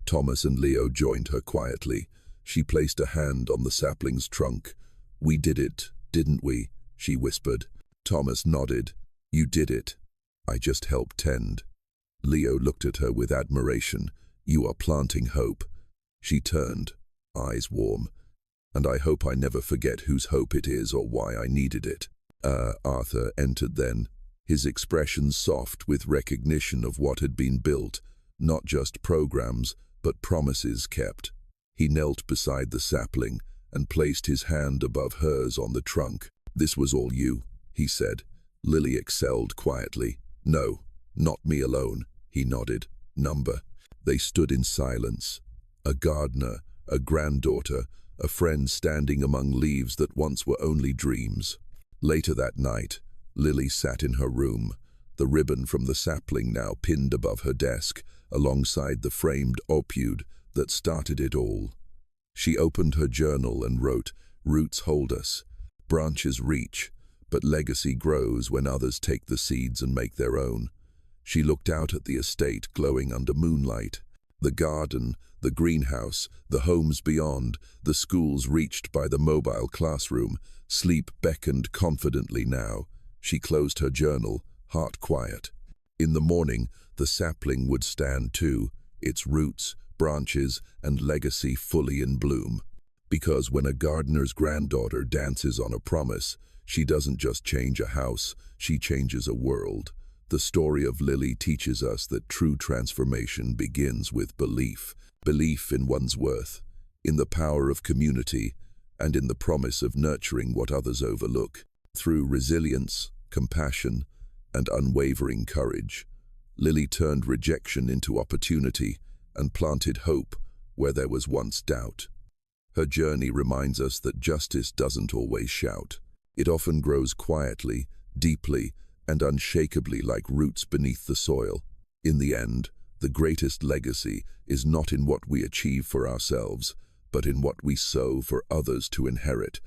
Thomas and Leo joined her quietly. She placed a hand on the sapling's trunk. "We did it, didn't we?" she whispered. Thomas nodded. "You did it. I just helped tend." Leo looked at her with admiration. "You are planting hope." She turned, eyes warm. "And I hope I never forget whose hope it is or why I needed it." Arthur entered then, his expression soft with recognition of what had been built, not just programs, but promises kept. He knelt beside the sapling and placed his hand above hers on the trunk. "This was all you," he said. Lily excelled quietly. "No, not me alone," he nodded. "Number." They stood in silence. A gardener, a granddaughter, a friend standing among leaves that once were only dreams. Later that night, Lily sat in her room, the ribbon from the sapling now pinned above her desk, alongside the framed opud that started it all. She opened her journal and wrote, "Roots hold us, branches reach, but legacy grows when others take the seeds and make their own." She looked out at the estate glowing under moonlight. The garden, the greenhouse, the homes beyond, the schools reached by the mobile classroom. Sleep beckoned confidently now. She closed her journal, heart quiet. In the morning, the sapling would stand too, its roots, branches, and legacy fully in bloom. Because when a gardener's granddaughter dances on a promise, she doesn't just change a house, she changes a world. The story of Lily teaches us that true transformation begins with belief. Belief in one's worth, in the power of community, and in the promise of nurturing what others overlook. Through resilience, compassion, and unwavering courage, Lily turned rejection into opportunity and planted hope where there was once doubt. Her journey reminds us that justice doesn't always shout. It often grows quietly, deeply, and unshakably like roots beneath the soil. In the end, the greatest legacy is not in what we achieve for ourselves, but in what we sow for others to inherit.